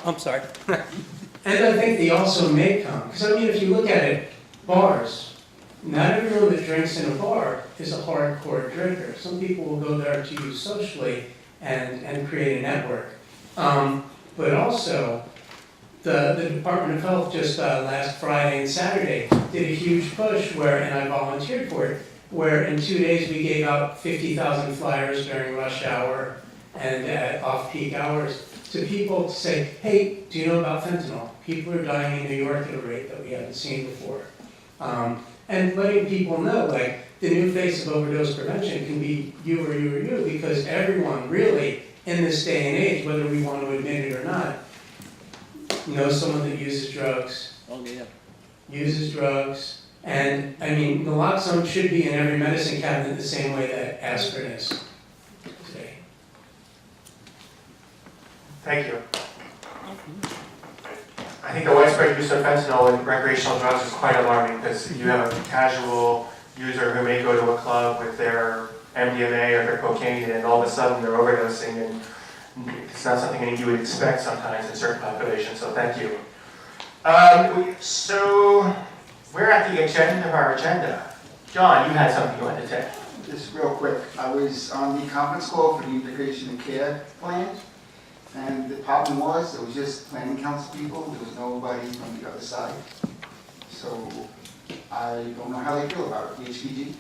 I'm sorry. And I think they also may come. Because I mean, if you look at it, bars, not everyone that drinks in a bar is a hardcore drinker. Some people will go there to use socially and create a network. But also, the Department of Health just last Friday and Saturday did a huge push where, and I volunteered for it, where in 2 days we gave out 50,000 flyers during rush hour and at off-peak hours to people to say, hey, do you know about fentanyl? People are dying in New York at a rate that we haven't seen before. And letting people know, like, the new face of overdose prevention can be you or you or you, because everyone really, in this day and age, whether we want to admit it or not, knows someone that uses drugs, uses drugs, and I mean, naloxone should be in every medicine cabinet the same way that aspirin is today.
Thank you. I think the widespread use of fentanyl in recreational drugs is quite alarming, because you have a casual user who may go to a club with their MDMA or their cocaine, and all of a sudden they're overdosing, and it's not something you would expect sometimes in certain populations, so thank you. So we're at the end of our agenda. John, you had something you wanted to say.
Just real quick, I was on the conference call for the integration and care plan. And the problem was, it was just planning council people, there was nobody from the other side. So I don't know how they feel about it, the HPG.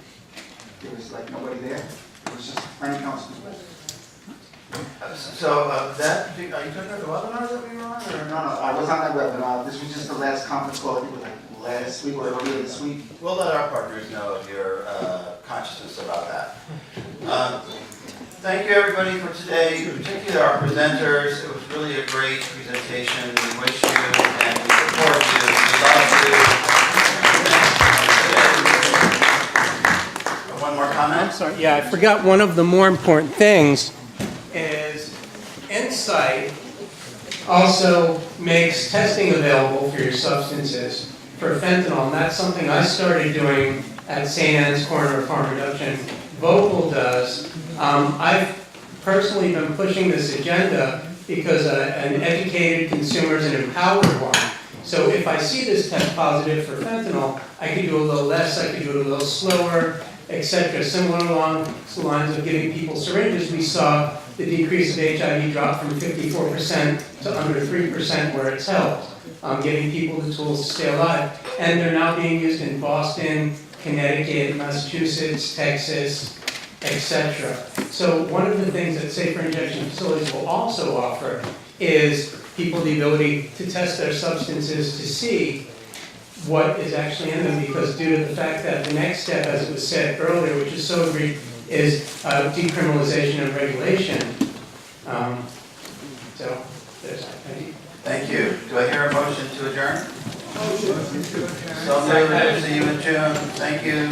There was like nobody there, it was just planning council people.
So are you talking about the webinar that we were on? Or?
No, I was on that webinar, this was just the last conference call, I think it was like last week or earlier this week.
We'll let our partners know of your consciousness about that. Thank you everybody for today, particularly our presenters. It was really a great presentation. We wish you and we support you. We love you. One more comment?
I'm sorry, yeah, I forgot one of the more important things is Insight also makes testing available for your substances for fentanyl, and that's something I started doing at St. Anne's Corner Farm Reduction. Vocal does. I've personally been pushing this agenda because an educated consumer is an empowered one. So if I see this test positive for fentanyl, I could do a little less, I could do it a little slower, etc. Similar along the lines of giving people syringes, we saw the decrease of HIV dropped from 54% to under 3% where it's held, giving people the tools to stay alive. And they're now being used in Boston, Connecticut, Massachusetts, Texas, etc. So one of the things that safer injection facilities will also offer is people the ability to test their substances to see what is actually in them, because due to the fact that the next step, as it was said earlier, which is so agreed, is decriminalization and regulation. So there's that. Thank you.
Thank you. Do I hear a motion to adjourn?
Motion to adjourn.
So moved. See you in June. Thank you.